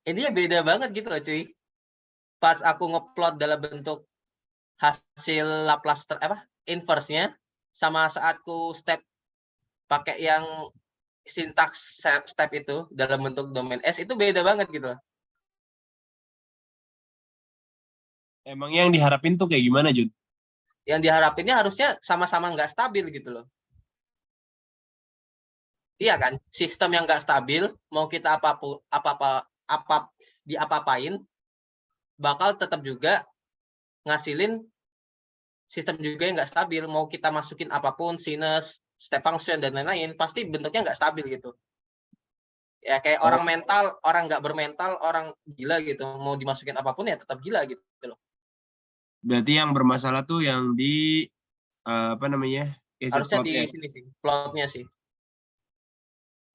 Ini ya beda banget gitu loh cuy. Pas aku ngeplot dalam bentuk hasil Laplace inverse-nya sama saat ku step pakai yang sintaks step itu dalam bentuk domain S itu beda banget gitu loh. Emang yang diharapin tuh kayak gimana, Jun? Yang diharapinnya harusnya sama-sama nggak stabil gitu loh. Iya kan, sistem yang nggak stabil mau kita diapa-apain bakal tetap juga ngasilin sistem juga yang nggak stabil. Mau kita masukin apapun, sinus, step function dan lain-lain, pasti bentuknya nggak stabil gitu. Ya kayak orang mental, orang nggak bermental, orang gila gitu. Mau dimasukin apapun ya tetap gila gitu loh. Berarti yang bermasalah tuh yang di apa namanya? Harusnya di plotnya. sini sih, plotnya sih.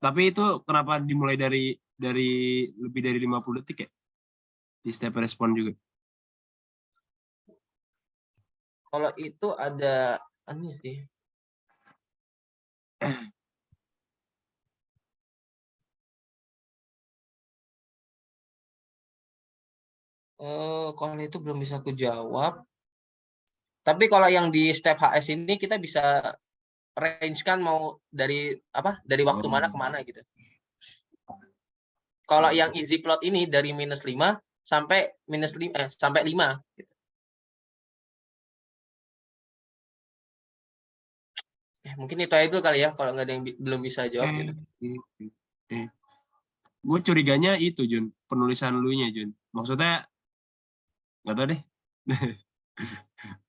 Tapi itu kenapa dimulai dari lebih dari 50 detik ya? Di step respon juga. Kalau itu ada ini sih. Kalau itu belum bisa aku jawab. Tapi kalau yang di step HS ini kita bisa range kan mau dari waktu mana ke mana gitu. Kalau yang easy plot ini dari -5 sampai sampai 5 gitu. Mungkin itu aja dulu kali ya kalau nggak ada yang belum bisa jawab gitu. Gue curiganya itu, Jun, penulisan lu nya, Jun. Maksudnya nggak tahu deh.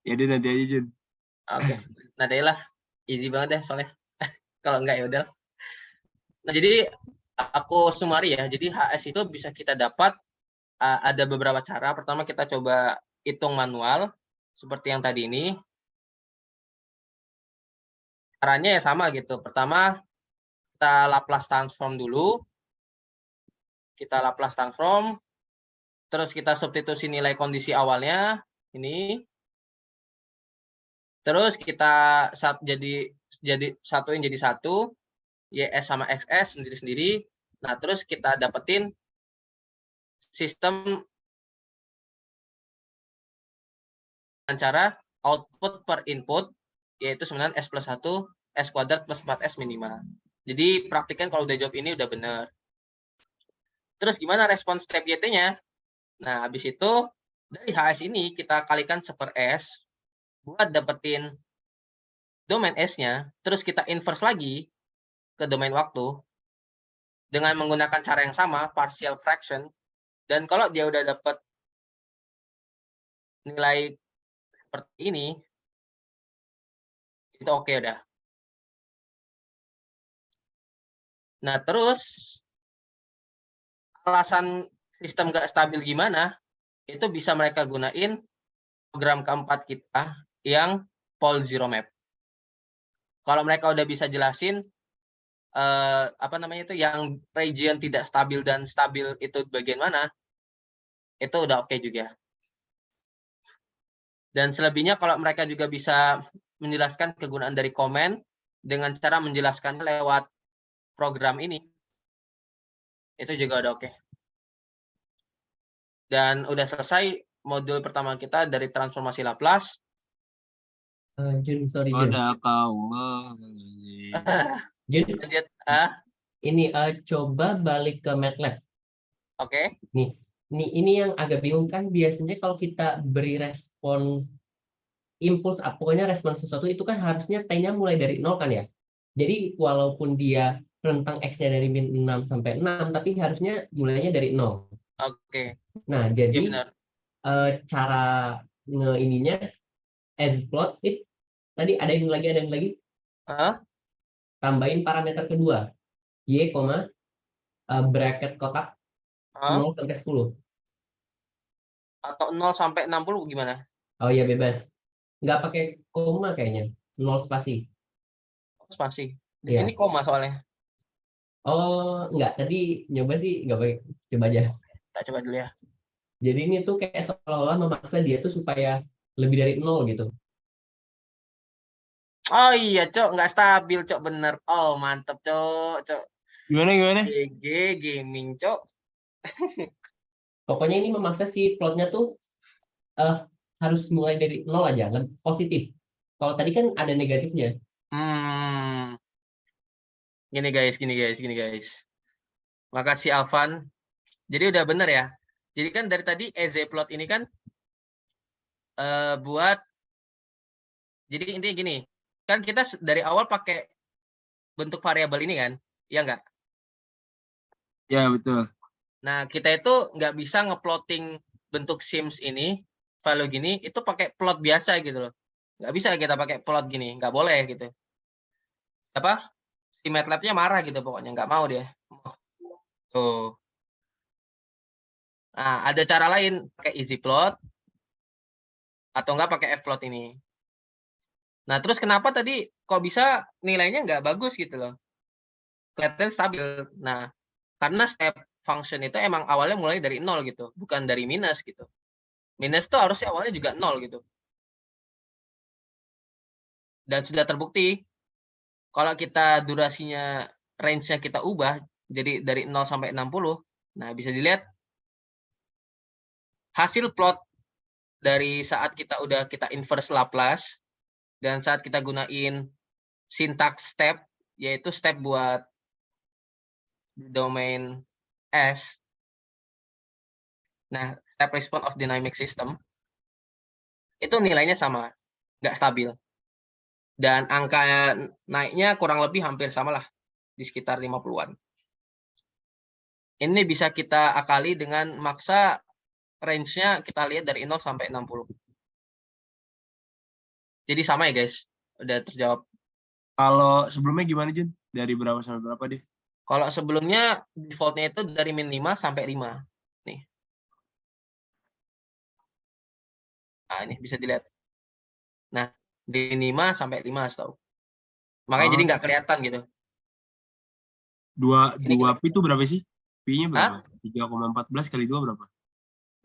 Ya deh nanti aja, Jun. Oke. Nah, deh lah. Easy banget deh soalnya. Kalau enggak ya udah. Nah, jadi aku sumari ya. Jadi HS itu bisa kita dapat ada beberapa cara. Pertama kita coba hitung manual seperti yang tadi ini. Caranya ya sama gitu. Pertama kita Laplace transform dulu. Kita Laplace transform. Terus kita substitusi nilai kondisi awalnya ini. Terus kita jadi satuin jadi 1. YS sama XS sendiri-sendiri. Nah, terus kita dapetin sistem dengan cara output per input, yaitu sebenarnya S plus 1, S kuadrat plus 4S minimal. Jadi praktikan kalau udah jawab ini udah benar. Terus gimana respon step YT-nya? Nah, habis itu dari HS ini kita kalikan 1/S buat dapetin domain S-nya, terus kita inverse lagi ke domain waktu dengan menggunakan cara yang sama, partial fraction. Dan kalau dia udah dapat nilai seperti ini, itu oke udah. Nah, terus alasan sistem nggak stabil gimana, itu bisa mereka gunain program keempat kita yang Pol Zero Map. Kalau mereka udah bisa jelasin itu yang region tidak stabil dan stabil itu bagian mana, itu udah oke juga. Dan selebihnya kalau mereka juga bisa menjelaskan kegunaan dari komen dengan cara menjelaskan lewat program ini, itu juga udah oke. Dan udah selesai modul pertama kita dari transformasi Laplace. Jun, sorry Jun. Ada kau. Jun, Lanjut. ini coba balik ke MATLAB. Oke. Ini yang agak bingung kan, biasanya kalau kita beri respon impuls, pokoknya respon sesuatu itu kan harusnya T-nya mulai dari 0 kan ya. Jadi walaupun dia rentang X-nya dari -6 sampai 6, tapi harusnya mulainya dari 0. Oke. Nah, Ya jadi benar. cara ininya as plot it tadi ada yang lagi tambahin parameter kedua y, bracket kotak 0 sampai 10 atau 0 sampai 60 gimana? Oh iya, bebas, nggak pakai koma kayaknya, 0 spasi. Spasi. Di Iya. sini koma soalnya. Oh nggak, tadi nyoba sih nggak pakai, coba aja. Kita coba dulu ya. Jadi ini tuh kayak seolah-olah memaksa dia tuh supaya lebih dari 0 gitu. Oh iya, Cok, nggak stabil, Cok, bener. Oh, mantep, Cok. Gimana? GG gaming, Cok. Pokoknya ini memaksa si plotnya tuh eh, harus mulai dari 0 aja, lebih positif. Kalau tadi kan ada negatifnya. Hmm, gini guys. Makasih Alvan. Jadi udah bener ya. Jadi kan dari tadi EZ plot ini kan buat, jadi intinya gini, kan kita dari awal pakai bentuk variabel ini kan, ya nggak? Ya, betul. Nah, kita itu nggak bisa ngeplotting bentuk sims ini, value gini, itu pakai plot biasa gitu loh. Nggak bisa kita pakai plot gini, nggak boleh gitu. Apa? Si MATLAB-nya marah gitu pokoknya, nggak mau dia. Tuh. Nah, ada cara lain, pakai easy plot, atau nggak pakai fplot ini. Nah, terus kenapa tadi kok bisa nilainya nggak bagus gitu loh? Kelihatan stabil. Nah, karena step function itu emang awalnya mulai dari 0 gitu, bukan dari minus gitu. Minus tuh harusnya awalnya juga 0 gitu. Dan sudah terbukti, kalau kita durasinya, range-nya kita ubah, jadi dari 0 sampai 60, nah bisa dilihat hasil plot dari saat kita inverse Laplace, dan saat kita gunain syntax step, yaitu step buat domain S. Nah, step response of dynamic system, itu nilainya sama, nggak stabil. Dan angka naiknya kurang lebih hampir sama lah, di sekitar 50-an. Ini bisa kita akali dengan maksa range-nya kita lihat dari 0 sampai 60. Jadi sama ya guys, udah terjawab. Kalau sebelumnya gimana, Jun? Dari berapa sampai berapa deh? Kalau sebelumnya default-nya itu dari min 5 sampai 5. Nih. Nah, ini bisa dilihat. Nah, dari 5 sampai 5 setahu. Makanya jadi nggak kelihatan gitu. Ini 2 pi itu berapa sih? Pi-nya Hah? berapa? 3,14 kali 2 berapa?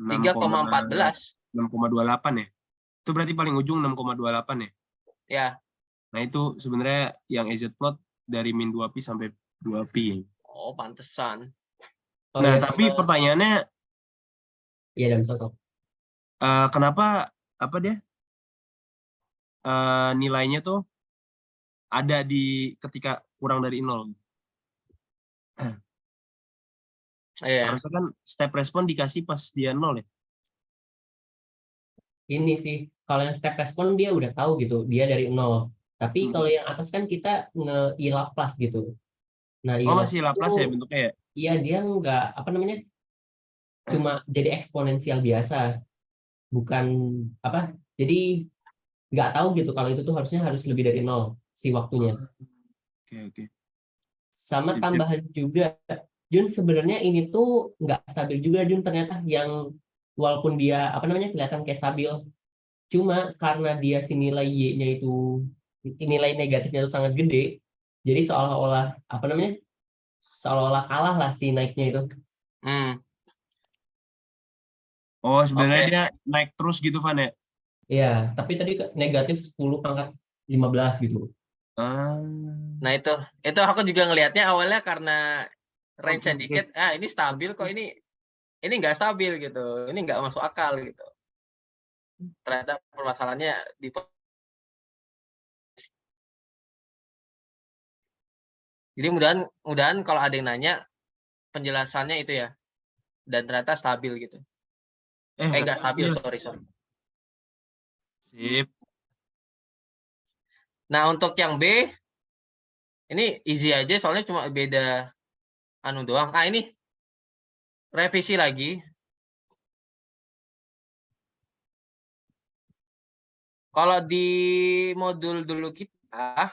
3,14. 6,28 ya? Itu berarti paling ujung 6,28 ya? Ya. Nah, itu sebenarnya yang EZ plot dari min 2 pi sampai 2 pi. Oh, pantesan. Oh Nah, ya, tapi pertanyaannya, iya dan soto. kenapa apa dia nilainya tuh ada di ketika kurang dari 0? Iya. Harusnya kan step respon dikasih pas dia 0 ya? Ini sih kalau yang step respon dia udah tahu gitu, dia dari 0. Tapi kalau yang atas kan kita nge-i-Laplace gitu. Nah, Oh, i-Laplace masih itu Laplace ya bentuknya ya? iya dia nggak apa namanya, cuma jadi eksponensial biasa, bukan apa. Jadi nggak tahu gitu kalau itu tuh harus lebih dari 0 si waktunya. Oke. Sama Sip. tambahan juga, Jun, sebenarnya ini tuh nggak stabil juga, Jun, ternyata, yang walaupun dia apa namanya kelihatan kayak stabil, cuma karena dia si nilai y-nya itu, nilai negatifnya itu sangat gede, jadi seolah-olah apa namanya, seolah-olah kalah lah si naiknya itu. Oh, sebenarnya Oke. dia naik terus gitu, Van ya? Ya, tapi tadi negatif 10 pangkat 15 gitu. Nah, itu aku juga ngelihatnya awalnya karena range-nya Oke. dikit, ini stabil kok, ini nggak stabil gitu, ini nggak masuk akal gitu. Ternyata permasalahannya di, jadi mudahan kalau ada yang nanya penjelasannya itu ya, dan ternyata stabil gitu. Nggak stabil, sorry. Sip. Nah, untuk yang B ini easy aja soalnya cuma beda anu doang. Ini revisi lagi. Kalau di modul dulu kita,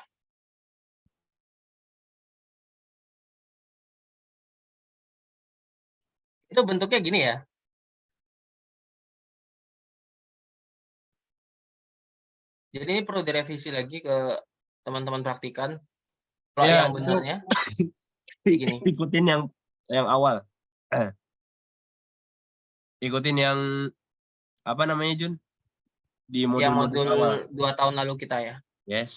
itu bentuknya gini ya. Jadi ini perlu direvisi lagi ke teman-teman praktikan. Kalau Ya, yang benernya gini. ikutin yang awal. Ikutin yang apa namanya, Jun? di Ya modul-modul awal. modul 2 tahun lalu kita ya. Yes.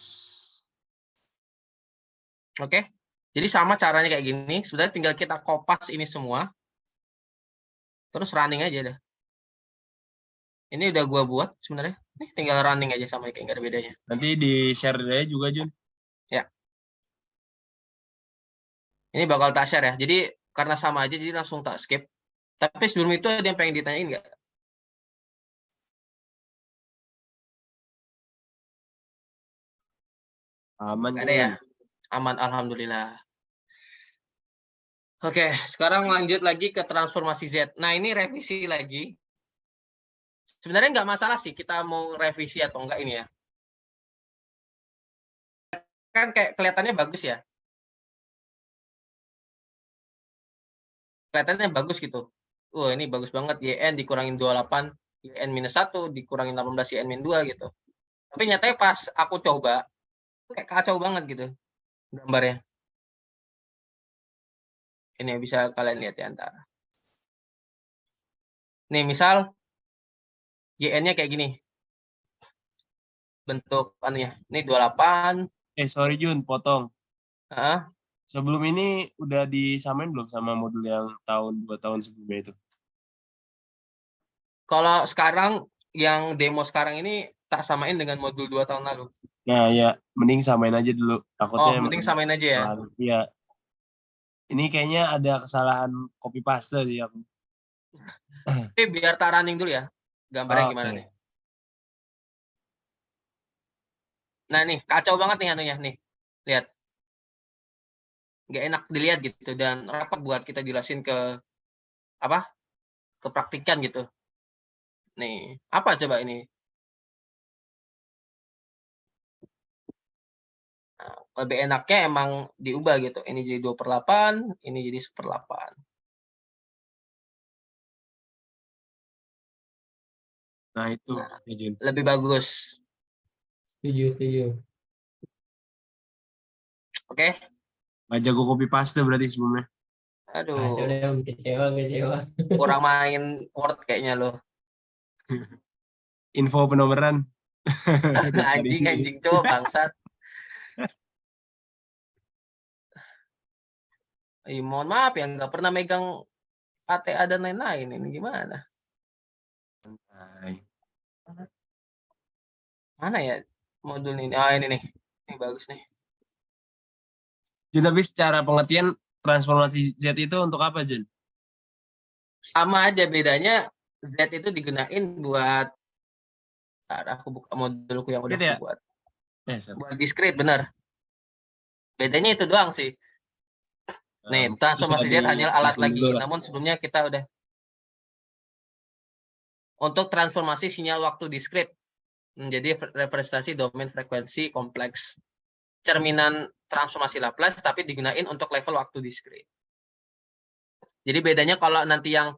Oke. Jadi sama caranya kayak gini. Sudah tinggal kita kopas ini semua. Terus running aja dah. Ini udah gua buat sebenarnya. Nih tinggal running aja sama kayak nggak ada bedanya. Nanti di-share aja juga, Jun. Ini bakal tak share ya. Jadi karena sama aja jadi langsung tak skip. Tapi sebelum itu ada yang pengen ditanyain nggak? Aman, Nggak ada ya? Jun. Aman, alhamdulillah. Oke, sekarang lanjut lagi ke transformasi Z. Nah, ini revisi lagi. Sebenarnya nggak masalah sih kita mau revisi atau enggak ini ya. Kan kayak kelihatannya bagus ya. Kelihatannya bagus gitu. Ini bagus banget. YN dikurangin 28, YN minus 1, dikurangin 18, YN min 2 gitu. Tapi nyatanya pas aku coba, kayak kacau banget gitu gambarnya. Ini bisa kalian lihat ya antara. Nih, misal YN-nya kayak gini. Bentuk anunya. Ini 28. Sorry, Jun, potong. Heeh. Sebelum ini udah disamain belum sama modul yang 2 tahun sebelumnya itu? Kalau sekarang yang demo sekarang ini tak samain dengan modul 2 tahun lalu. Nah, ya, mending samain aja dulu. Takutnya Mending samain aja ya. Iya. Ini kayaknya ada kesalahan copy paste sih aku. Tapi biar tak running dulu ya. Gambarnya gimana Oke. nih. Nah nih, kacau banget nih anunya nih. Lihat. Nggak enak dilihat gitu dan rapat buat kita jelasin ke praktikan gitu. Nih, apa coba ini? Nah, lebih enaknya emang diubah gitu. Ini jadi 2/8, ini jadi 1/8. Nah, itu. Nah, Ya, Jun. lebih bagus. Setuju. Oke? Nggak jago copy paste berarti sebelumnya. Aduh, Udah kecewa. kurang main Word kayaknya loh. Info penomoran. Anjing coba bangsat. Mohon maaf ya, nggak pernah megang ATA dan lain-lain. Ini gimana? Mana ya modul ini? Ini nih. Ini bagus nih. Jun, tapi secara pengertian transformasi Z itu untuk apa, Jun? Sama aja bedanya Z itu digunain buat aku buka modulku yang udah Gitu ya? aku buat. Sorry. Buat discrete bener. Bedanya itu doang sih. Nih, Mungkin transformasi bisa Z hanya alat dijelasin lagi. dulu lah. Namun sebelumnya kita udah untuk transformasi sinyal waktu discrete menjadi representasi domain frekuensi kompleks. Cerminan transformasi Laplace tapi digunain untuk level waktu discrete. Jadi bedanya kalau nanti yang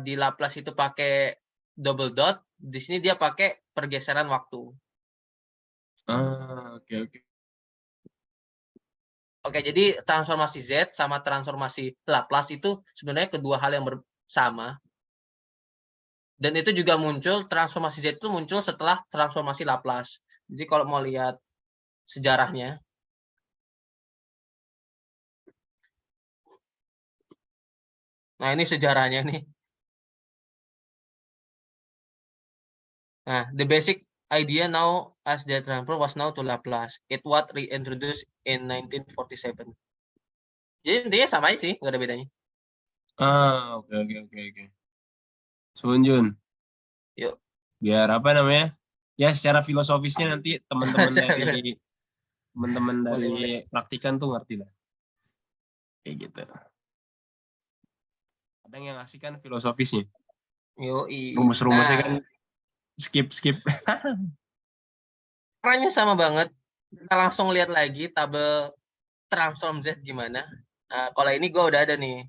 di Laplace itu pakai double dot, di sini dia pakai pergeseran waktu. Oke. Oke, jadi transformasi Z sama transformasi Laplace itu sebenarnya kedua hal yang sama. Dan itu juga muncul, transformasi Z itu muncul setelah transformasi Laplace. Jadi kalau mau lihat sejarahnya, nah ini sejarahnya nih. Nah, the basic idea now as the transform was now to Laplace. It was reintroduced in 1947. Jadi intinya sama aja sih, nggak ada bedanya. Oke. Suun, Jun. Yuk. Biar apa namanya? Ya, secara filosofisnya nanti teman-teman dari Boleh. praktikan tuh ngerti lah. Kayak gitu. Kadang yang asik kan filosofisnya. Yoi. Rumus-rumusnya Nah, kan skip. caranya sama banget. Kita langsung lihat lagi tabel transform Z gimana. Nah, kalau ini gue udah ada nih.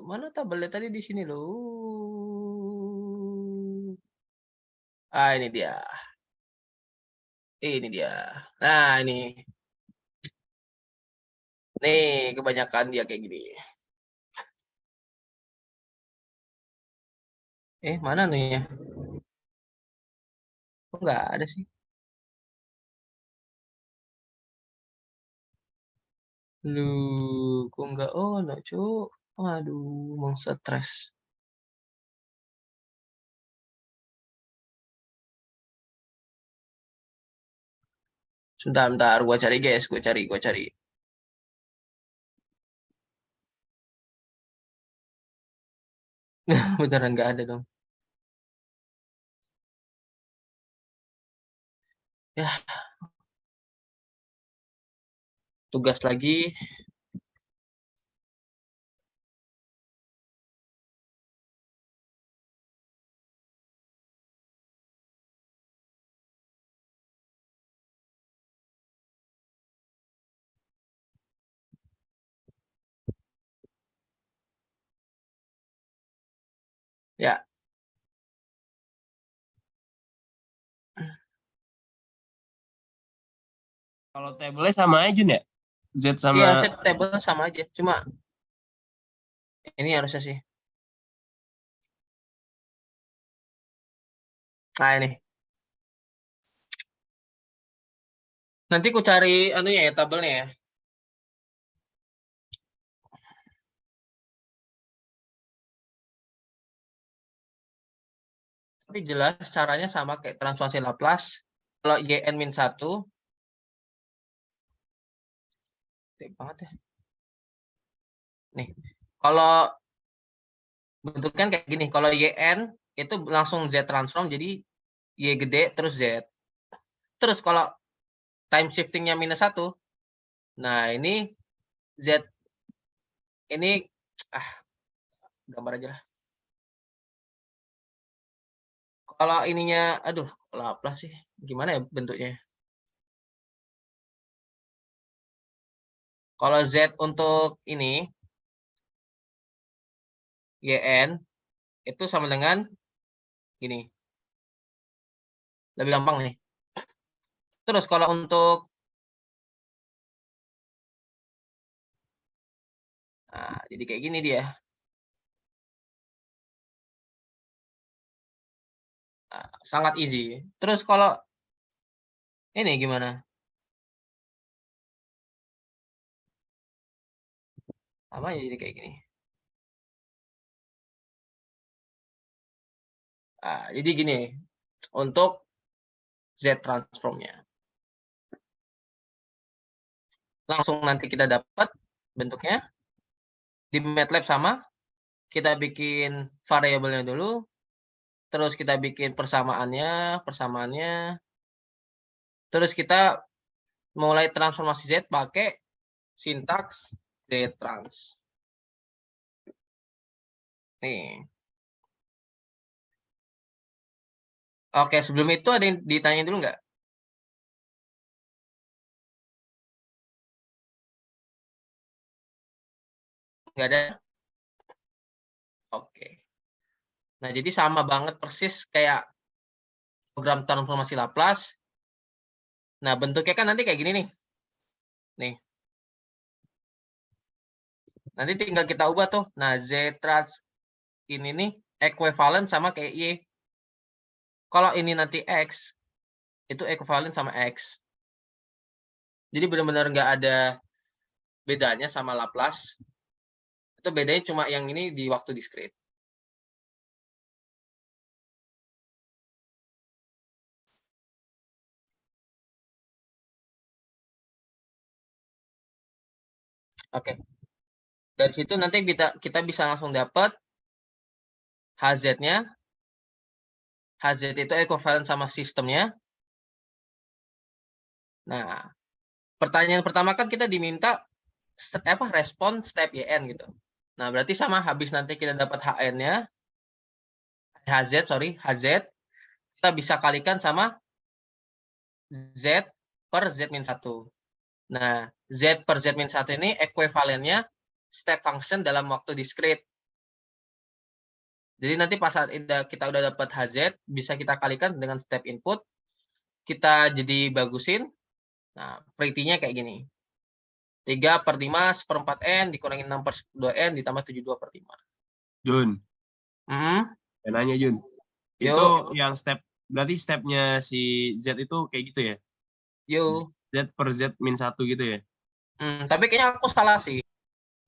Mana tabelnya tadi di sini loh. Ini dia. Ini dia. Nah, ini. Nih, kebanyakan dia kayak gini. Mana nih ya? Kok nggak ada sih? Lu, kok nggak? Oh, no, cuk. Waduh, mau stres. Bentar, gua cari guys, gua cari. Beneran nggak ada dong. Ya, tugas lagi. Ya, Kalau table sama aja Jun ya? Z sama iya, set table sama aja. Cuma ini harusnya sih. Nah, ini. Nanti ku cari anunya ya, tabelnya ya. Tapi jelas caranya sama kayak transformasi Laplace. Kalau yn-1, gede banget ya. Nih, kalau bentuknya kayak gini. Kalau yn itu langsung Z transform, jadi Y gede terus Z. Terus kalau time shiftingnya -1, nah ini Z ini gambar aja lah. Kalau ininya, aduh, Laplace sih, gimana ya bentuknya? Kalau Z untuk ini, YN, itu sama dengan ini. Lebih gampang nih. Terus kalau untuk jadi kayak gini dia. Sangat easy. Terus kalau ini gimana? Sama aja jadi kayak gini. Jadi gini, untuk Z transformnya. Langsung nanti kita dapat bentuknya. Di MATLAB sama, kita bikin variabelnya dulu. Terus kita bikin persamaannya. Terus kita mulai transformasi Z pakai sintaks Z trans. Nih. Oke, sebelum itu ada yang ditanya dulu nggak? Nggak ada? Oke. Nah, jadi sama banget persis kayak program transformasi Laplace. Nah, bentuknya kan nanti kayak gini nih. Nih. Nanti tinggal kita ubah tuh. Nah, Z trans ini nih ekuivalen sama kayak Y. Kalau ini nanti X, itu ekuivalen sama X. Jadi benar-benar nggak ada bedanya sama Laplace. Itu bedanya cuma yang ini di waktu diskrit. Oke. Dari situ nanti kita bisa langsung dapat HZ-nya. HZ itu ekuivalen sama sistemnya. Nah, pertanyaan pertama kan kita diminta respon step YN gitu. Nah, berarti sama habis nanti kita dapat HZ, kita bisa kalikan sama Z per Z-1. Nah, Z per Z-1 ini ekuivalennya step function dalam waktu diskrit. Jadi nanti pas saat kita udah dapat HZ, bisa kita kalikan dengan step input, kita jadi bagusin. Nah, pretty-nya kayak gini. 3/5 1/4 N dikurangi 6/2 N ditambah 72/5. Jun, Hmm, saya nanya Jun. Itu Yuk. yang berarti stepnya si Z itu kayak gitu ya? yuk. Z per Z min 1 gitu ya? Tapi kayaknya aku salah sih.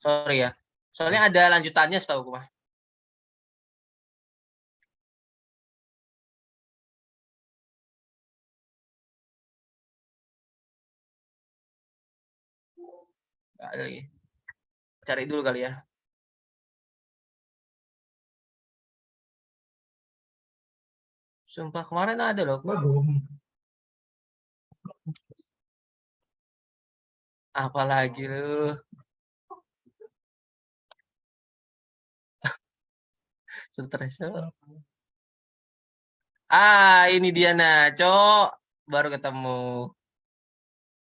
Sorry ya. Soalnya ada lanjutannya setahu aku mah. Nggak ada lagi. Cari dulu kali ya. Sumpah kemarin ada loh. Apalagi lu. Stres. Ini dia nah, Cok. Baru ketemu.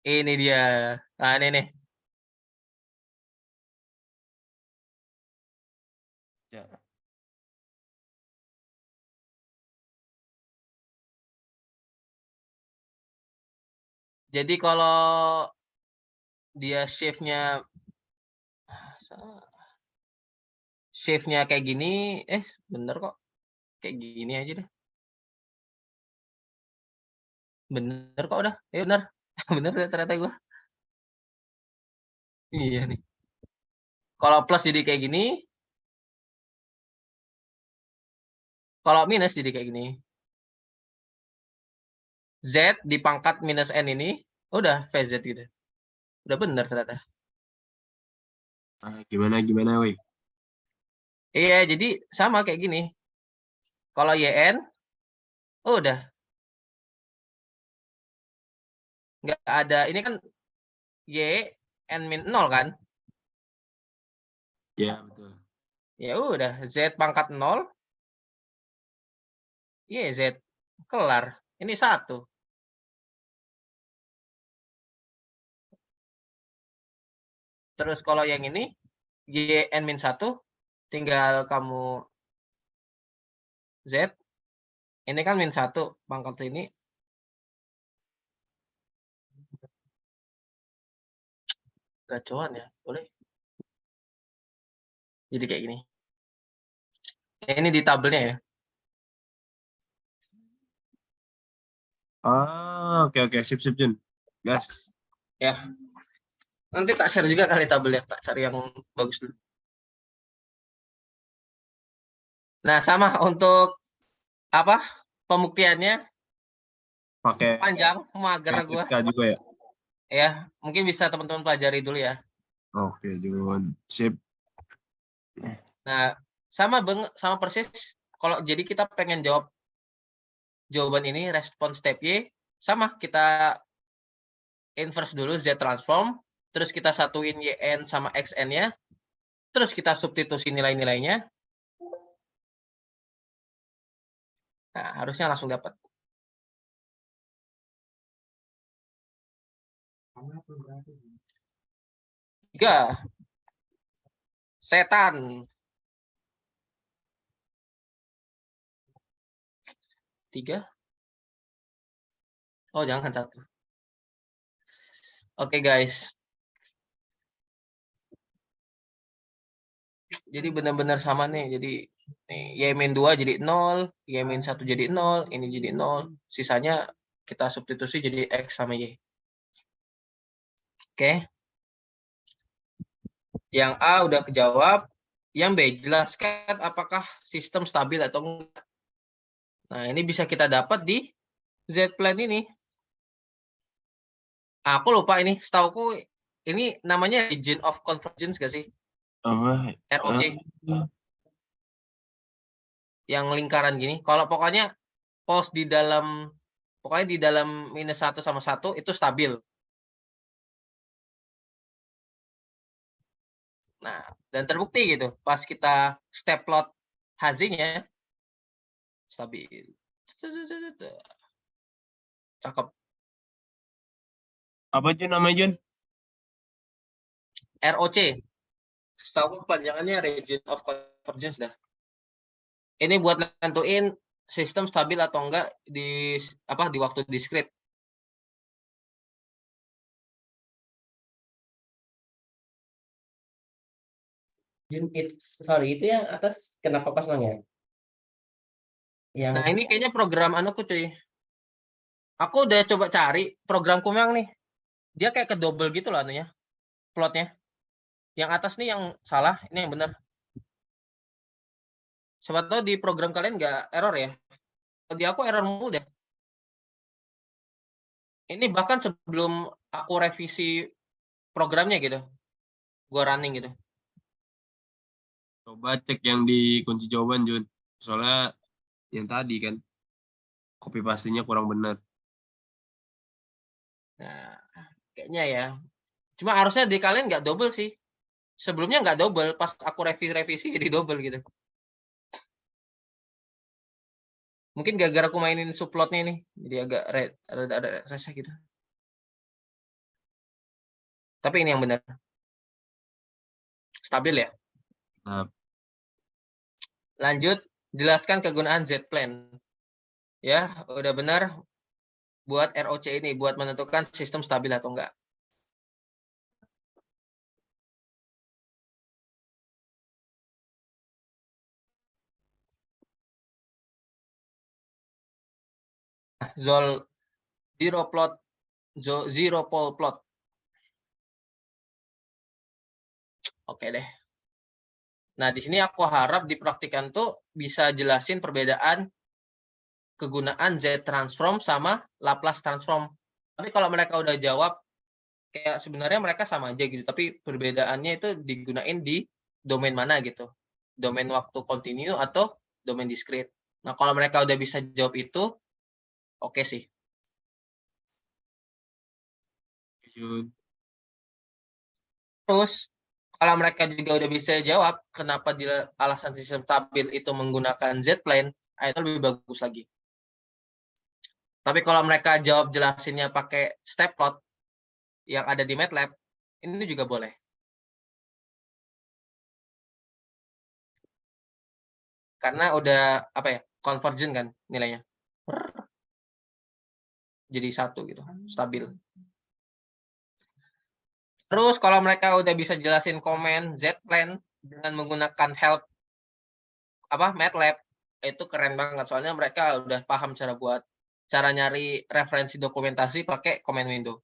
Ini dia. Nah, ini nih. Ya. Jadi kalau dia shift-nya kayak gini, bener kok. Kayak gini aja deh. Bener kok udah. Bener. Bener ternyata gue. Iya nih. Kalau plus jadi kayak gini. Kalau minus jadi kayak gini. Z dipangkat minus N ini. Udah VZ gitu. Udah bener ternyata. Gimana woi? Iya, jadi sama kayak gini. Kalau YN, udah. Nggak ada, ini kan Y, N min 0 kan? Ya, betul. Ya udah, Z pangkat 0, Y, Z. Kelar. Ini 1. Terus kalau yang ini, Y, N min 1, tinggal kamu Z. Ini kan min 1, pangkat ini. Gacoan ya, boleh. Jadi kayak gini. Ini di tabelnya ya. Oke. Sip, Jun. Gas. Ya. Nanti tak share juga kali tabelnya, tak cari yang bagus dulu. Nah, sama untuk apa? Pembuktiannya Pakai panjang, mager gua. KTK juga ya? Ya, mungkin bisa teman-teman pelajari dulu ya. Oke, Jun. Sip. Nah, sama persis. Kalau jadi kita pengen jawab jawaban ini, respon step Y, sama kita inverse dulu Z transform, terus kita satuin YN sama XN-nya, terus kita substitusi nilai-nilainya. Nah, harusnya langsung dapat. Tiga. Setan. 3. Oh, jangan 1. Oke, guys. Jadi benar-benar sama nih. Jadi nih, Y-2 jadi 0, Y-1 jadi 0, ini jadi 0. Sisanya kita substitusi jadi X sama Y. Oke. Yang A udah kejawab. Yang B, jelaskan apakah sistem stabil atau enggak. Nah, ini bisa kita dapat di Z-plan ini. Aku lupa ini. Setauku ini namanya region of convergence gak sih? ROC. Yang lingkaran gini. Kalau pokoknya pos di dalam minus 1 sama 1 itu stabil. Nah, dan terbukti gitu. Pas kita step plot hazinya stabil. Cakep. Apa Jun namanya Jun? ROC. Setahu kepanjangannya region of convergence dah. Ini buat nentuin sistem stabil atau enggak di di waktu discrete. Sorry, itu yang atas kenapa kosong ya? Yang Nah, ini kayaknya program anuku cuy. Aku udah coba cari program Kumang nih. Dia kayak ke double gitu loh anunya. Plotnya. Yang atas nih yang salah, ini yang benar. Siapa tahu di program kalian nggak error ya. Di aku error mulu deh. Ini bahkan sebelum aku revisi programnya gitu. Gua running gitu. Coba cek yang di kunci jawaban, Jun. Soalnya yang tadi kan, copy pastinya kurang benar. Nah, kayaknya ya. Cuma harusnya di kalian nggak double sih. Sebelumnya nggak double, pas aku revisi jadi double gitu. Mungkin gara-gara aku mainin subplotnya nih, jadi agak ada resah gitu. Tapi ini yang benar. Stabil ya. Nah, Lanjut, jelaskan kegunaan Z-plan. Ya, udah benar buat ROC ini, buat menentukan sistem stabil atau enggak. Zol zero plot, zero pole plot. Oke deh. Nah, di sini aku harap dipraktikan tuh bisa jelasin perbedaan kegunaan Z transform sama Laplace transform. Tapi kalau mereka udah jawab, kayak sebenarnya mereka sama aja gitu, tapi perbedaannya itu digunain di domain mana gitu. Domain waktu kontinu atau domain discrete. Nah, kalau mereka udah bisa jawab itu, oke sih. Jun. Terus, kalau mereka juga udah bisa jawab kenapa alasan sistem stabil itu menggunakan Z-plane, itu lebih bagus lagi. Tapi kalau mereka jawab jelasinnya pakai step plot yang ada di MATLAB, ini juga boleh. Karena udah convergent kan nilainya. Jadi satu gitu, stabil. Terus kalau mereka udah bisa jelasin komen Z-plane dengan menggunakan help MATLAB, itu keren banget. Soalnya mereka udah paham cara nyari referensi dokumentasi pakai command window.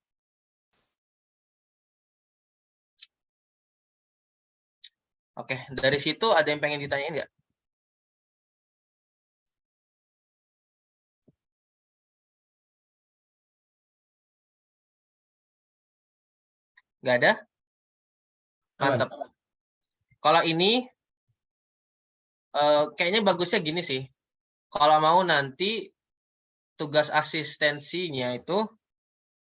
Oke, dari situ ada yang pengen ditanyain nggak? Nggak ada? Mantap. Kalau ini kayaknya bagusnya gini sih. Kalau mau nanti tugas asistensinya itu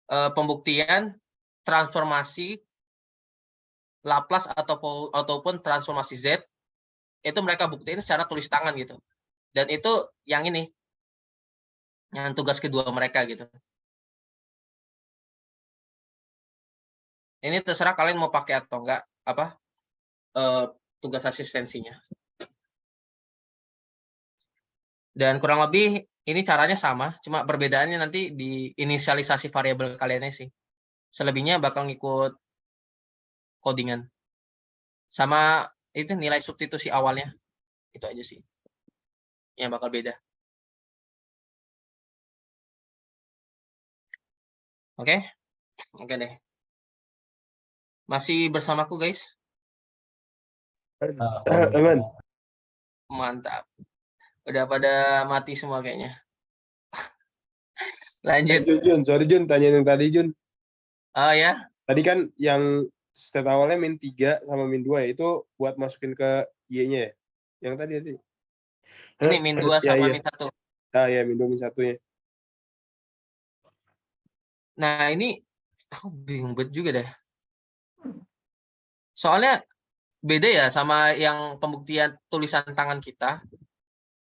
pembuktian transformasi Laplace ataupun transformasi Z itu mereka buktiin secara tulis tangan gitu. Dan itu yang ini, yang tugas kedua mereka gitu. Ini terserah kalian mau pakai atau enggak tugas asistensinya. Dan kurang lebih ini caranya sama, cuma perbedaannya nanti di inisialisasi variabel kaliannya sih. Selebihnya bakal ngikut codingan. Sama itu nilai substitusi awalnya. Itu aja sih. Yang bakal beda. Oke? Oke deh. Masih bersamaku guys? Aman. Mantap. Udah pada mati semua kayaknya. Lanjut. Jun, sorry Jun, tanya yang tadi Jun. Oh ya, Tadi kan yang state awalnya -3 sama -2 ya, itu buat masukin ke Y-nya ya? Yang tadi. ini -2 Ya, sama iya. -1. Ah ya, -2 -1-nya. Nah ini aku bingung banget juga deh. Soalnya beda ya sama yang pembuktian tulisan tangan kita.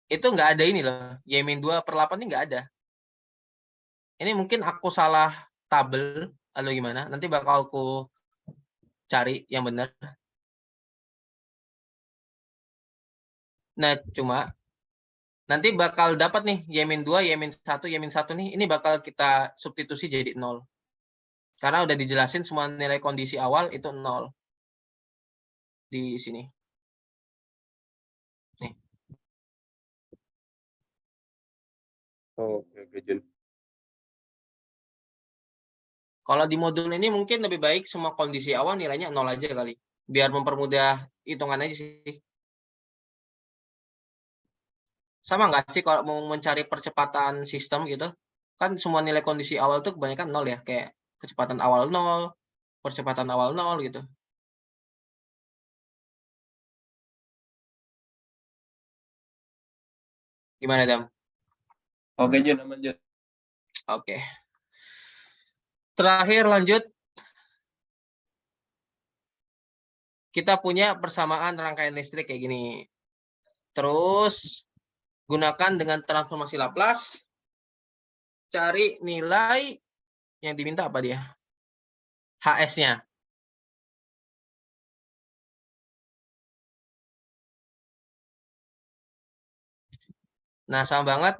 Itu nggak ada ini loh. Y-2/8 ini nggak ada. Ini mungkin aku salah tabel atau gimana. Nanti bakal aku cari yang benar. Nah, cuma nanti bakal dapat nih Y-2, Y-1, Y-1 nih, ini bakal kita substitusi jadi 0. Karena udah dijelasin semua nilai kondisi awal itu 0. Di sini. Nih. Oh, oke, Jun. Kalau di modul ini mungkin lebih baik semua kondisi awal nilainya 0 aja kali. Biar mempermudah hitungan aja sih. Sama nggak sih kalau mau mencari percepatan sistem gitu? Kan semua nilai kondisi awal tuh kebanyakan 0 ya. Kayak kecepatan awal 0, percepatan awal 0 gitu. Gimana, Dam? Oke, Jun, aman, Jun. Oke. Terakhir lanjut. Kita punya persamaan rangkaian listrik kayak gini. Terus gunakan dengan transformasi Laplace. Cari nilai yang diminta apa dia? HS-nya. Nah, sama banget.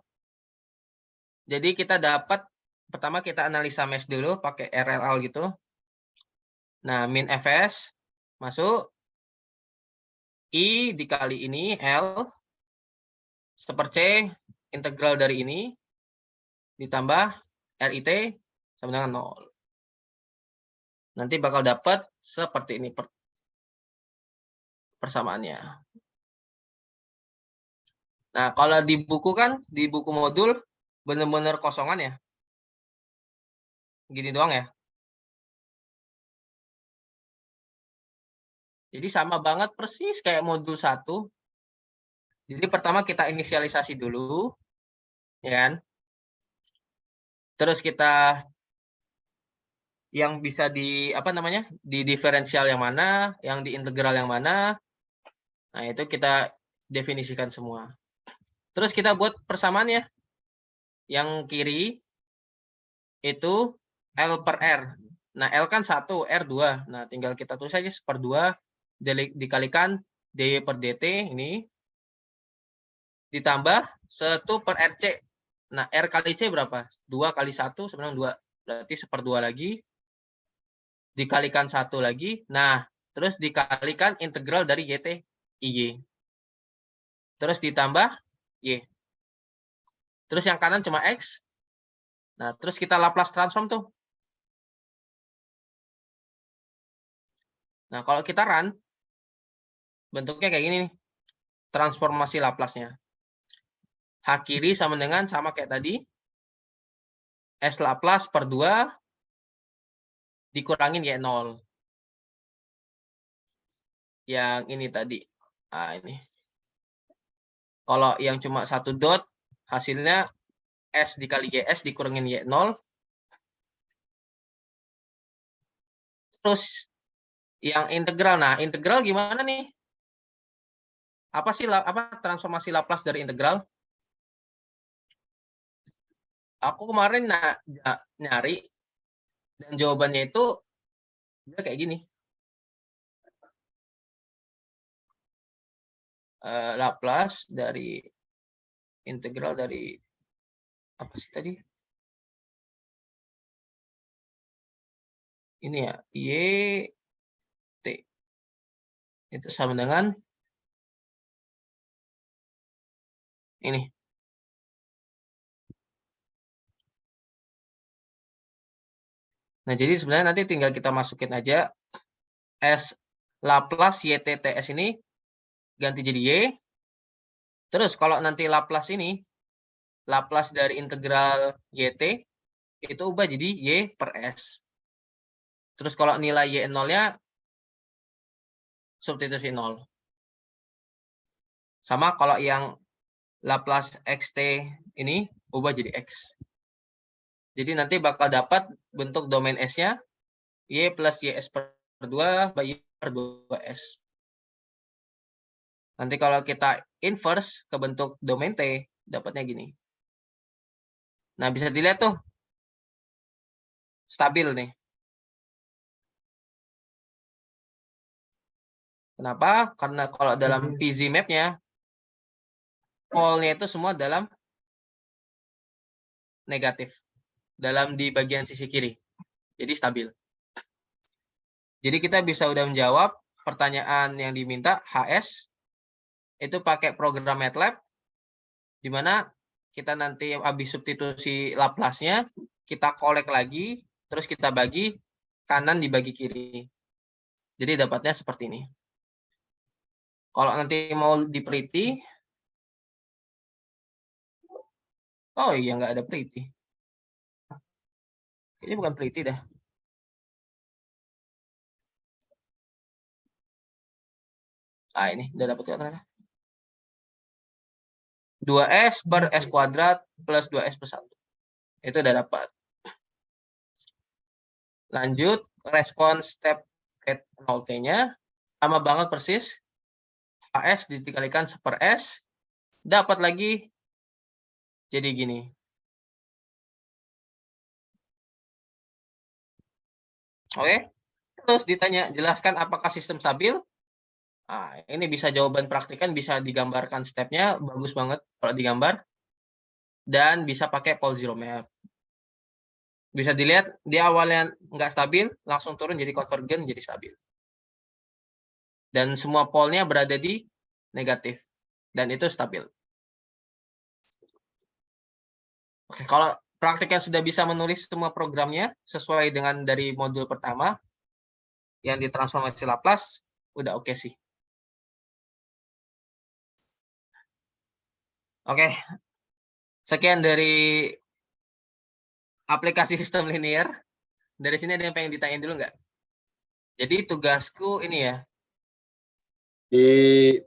Jadi kita dapat, pertama kita analisa mesh dulu pakai RLL gitu. Nah, min Fs masuk. I dikali ini, L. Seper C, integral dari ini. Ditambah RIT sama dengan 0. Nanti bakal dapat seperti ini persamaannya. Nah, kalau di buku kan, di buku modul, benar-benar kosongan ya. Gini doang ya. Jadi sama banget persis kayak modul 1. Jadi pertama kita inisialisasi dulu, ya kan? Terus kita yang bisa di apa namanya? Di diferensial yang mana, yang di integral yang mana. Nah, itu kita definisikan semua. Terus kita buat persamaannya. Yang kiri itu L per R. Nah, L kan 1, R 2. Nah, tinggal kita tulis saja per 2 dikalikan dy per dt ini ditambah 1 per RC. Nah, R kali C berapa? 2 kali 1 sebenarnya 2. Berarti 1/2 lagi. Dikalikan 1 lagi. Nah, terus dikalikan integral dari YT, IY. Terus ditambah Y. Terus yang kanan cuma X. Nah, terus kita Laplace transform tuh. Nah, kalau kita run, bentuknya kayak gini nih. Transformasi Laplace-nya. H kiri sama dengan sama kayak tadi. S Laplace per 2 dikurangin Y0. Yang ini tadi. Nah, ini. Kalau yang cuma 1 dot, hasilnya S dikali GS dikurangin Y0. Terus yang integral. Nah, integral gimana nih? Apa sih transformasi Laplace dari integral? Aku kemarin nyari dan jawabannya itu dia kayak gini. Laplace dari integral dari apa sih tadi? Ini ya, Y T. Itu sama dengan ini. Nah, jadi sebenarnya nanti tinggal kita masukin aja S Laplace YTTS ini ganti jadi Y. Terus kalau nanti Laplace ini, Laplace dari integral YT, itu ubah jadi Y per S. Terus kalau nilai Y0-nya, substitusi 0. Sama kalau yang Laplace XT ini, ubah jadi X. Jadi nanti bakal dapat bentuk domain S-nya, Y plus YS per 2 by Y per 2S. Nanti kalau kita inverse ke bentuk domain T, dapatnya gini. Nah, bisa dilihat tuh. Stabil nih. Kenapa? Karena kalau dalam PZ map-nya, polnya itu semua dalam negatif, dalam di bagian sisi kiri. Jadi stabil. Jadi kita bisa udah menjawab pertanyaan yang diminta HS itu pakai program MATLAB, di mana kita nanti habis substitusi Laplace-nya, kita kolek lagi, terus kita bagi kanan dibagi kiri. Jadi dapatnya seperti ini. Kalau nanti mau dipeliti, oh iya nggak ada peliti. Ini bukan peliti dah. Ah ini udah dapat ya ternyata. 2S per S kuadrat plus 2S plus 1. Itu udah dapat. Lanjut, respon step rate 0T-nya. Sama banget persis. HS dikalikan 1/S. Dapat lagi. Jadi gini. Oke. Terus ditanya, jelaskan apakah sistem stabil? Nah, ini bisa jawaban praktikan, bisa digambarkan stepnya. Bagus banget kalau digambar. Dan bisa pakai pole zero map. Bisa dilihat, dia awalnya nggak stabil, langsung turun jadi konvergen, jadi stabil. Dan semua polnya berada di negatif. Dan itu stabil. Oke, kalau praktikan sudah bisa menulis semua programnya sesuai dengan dari modul pertama, yang ditransformasi Laplace, udah oke sih. Oke, sekian dari aplikasi sistem linear. Dari sini ada yang pengen ditanyain dulu nggak? Jadi tugasku ini ya. Di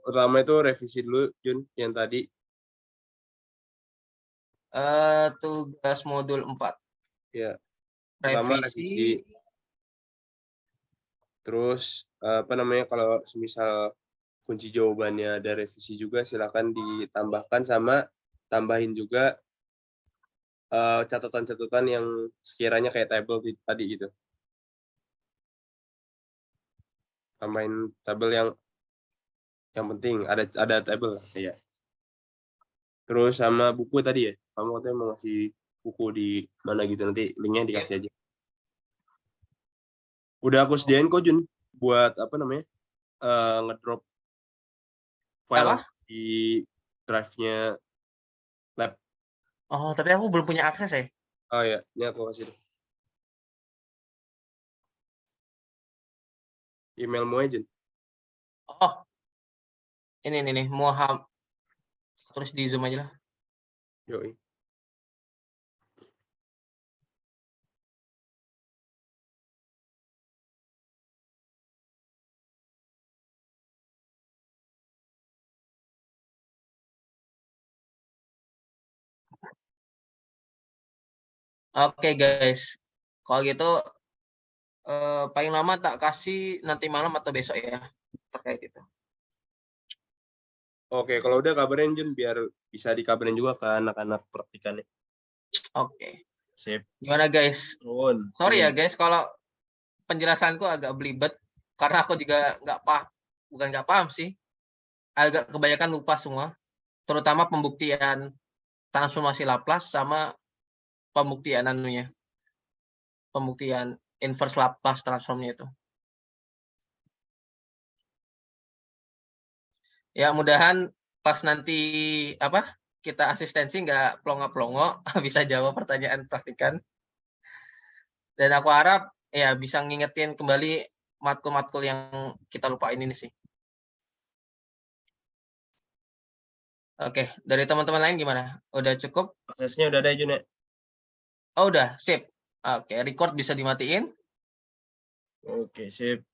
pertama itu revisi dulu, Jun, yang tadi. Tugas modul 4. Ya. Pertama revisi. Revisi. Terus apa namanya, kalau semisal kunci jawabannya ada revisi juga, silakan ditambahkan, sama tambahin juga catatan-catatan yang sekiranya kayak tabel tadi gitu. Tambahin tabel yang penting ada tabel ya. Terus sama buku tadi ya. Kamu katanya mau ngasih buku di mana gitu, nanti linknya dikasih aja. Udah aku sediain kok, Jun, buat apa namanya, ngedrop file Apa? di drive-nya lab. Oh, tapi aku belum punya akses ya. Oh ya, ini aku kasih deh. Emailmu aja, Jun. Oh, ini nih, Muhammad. Terus di Zoom aja lah. Yoi. Oke guys, kalau gitu paling lama tak kasih nanti malam atau besok ya terkait itu. Oke, kalau udah kabarin, Jun, biar bisa dikabarin juga ke anak-anak praktikannya. Oke. Sip. Gimana guys? Sorry ya guys kalau penjelasanku agak belibet karena aku juga bukan nggak paham sih, agak kebanyakan lupa semua, terutama pembuktian transformasi Laplace sama pembuktian pembuktian inverse Laplace transformnya itu. Ya mudahan pas nanti kita asistensi nggak plongo-plongo, bisa jawab pertanyaan praktikan. Dan aku harap ya bisa ngingetin kembali matkul-matkul yang kita lupain ini sih. Oke, dari teman-teman lain gimana? Udah cukup? Aksesnya udah ada, Jun, ya? Oh udah, sip. Oke, record bisa dimatiin. Oke, sip.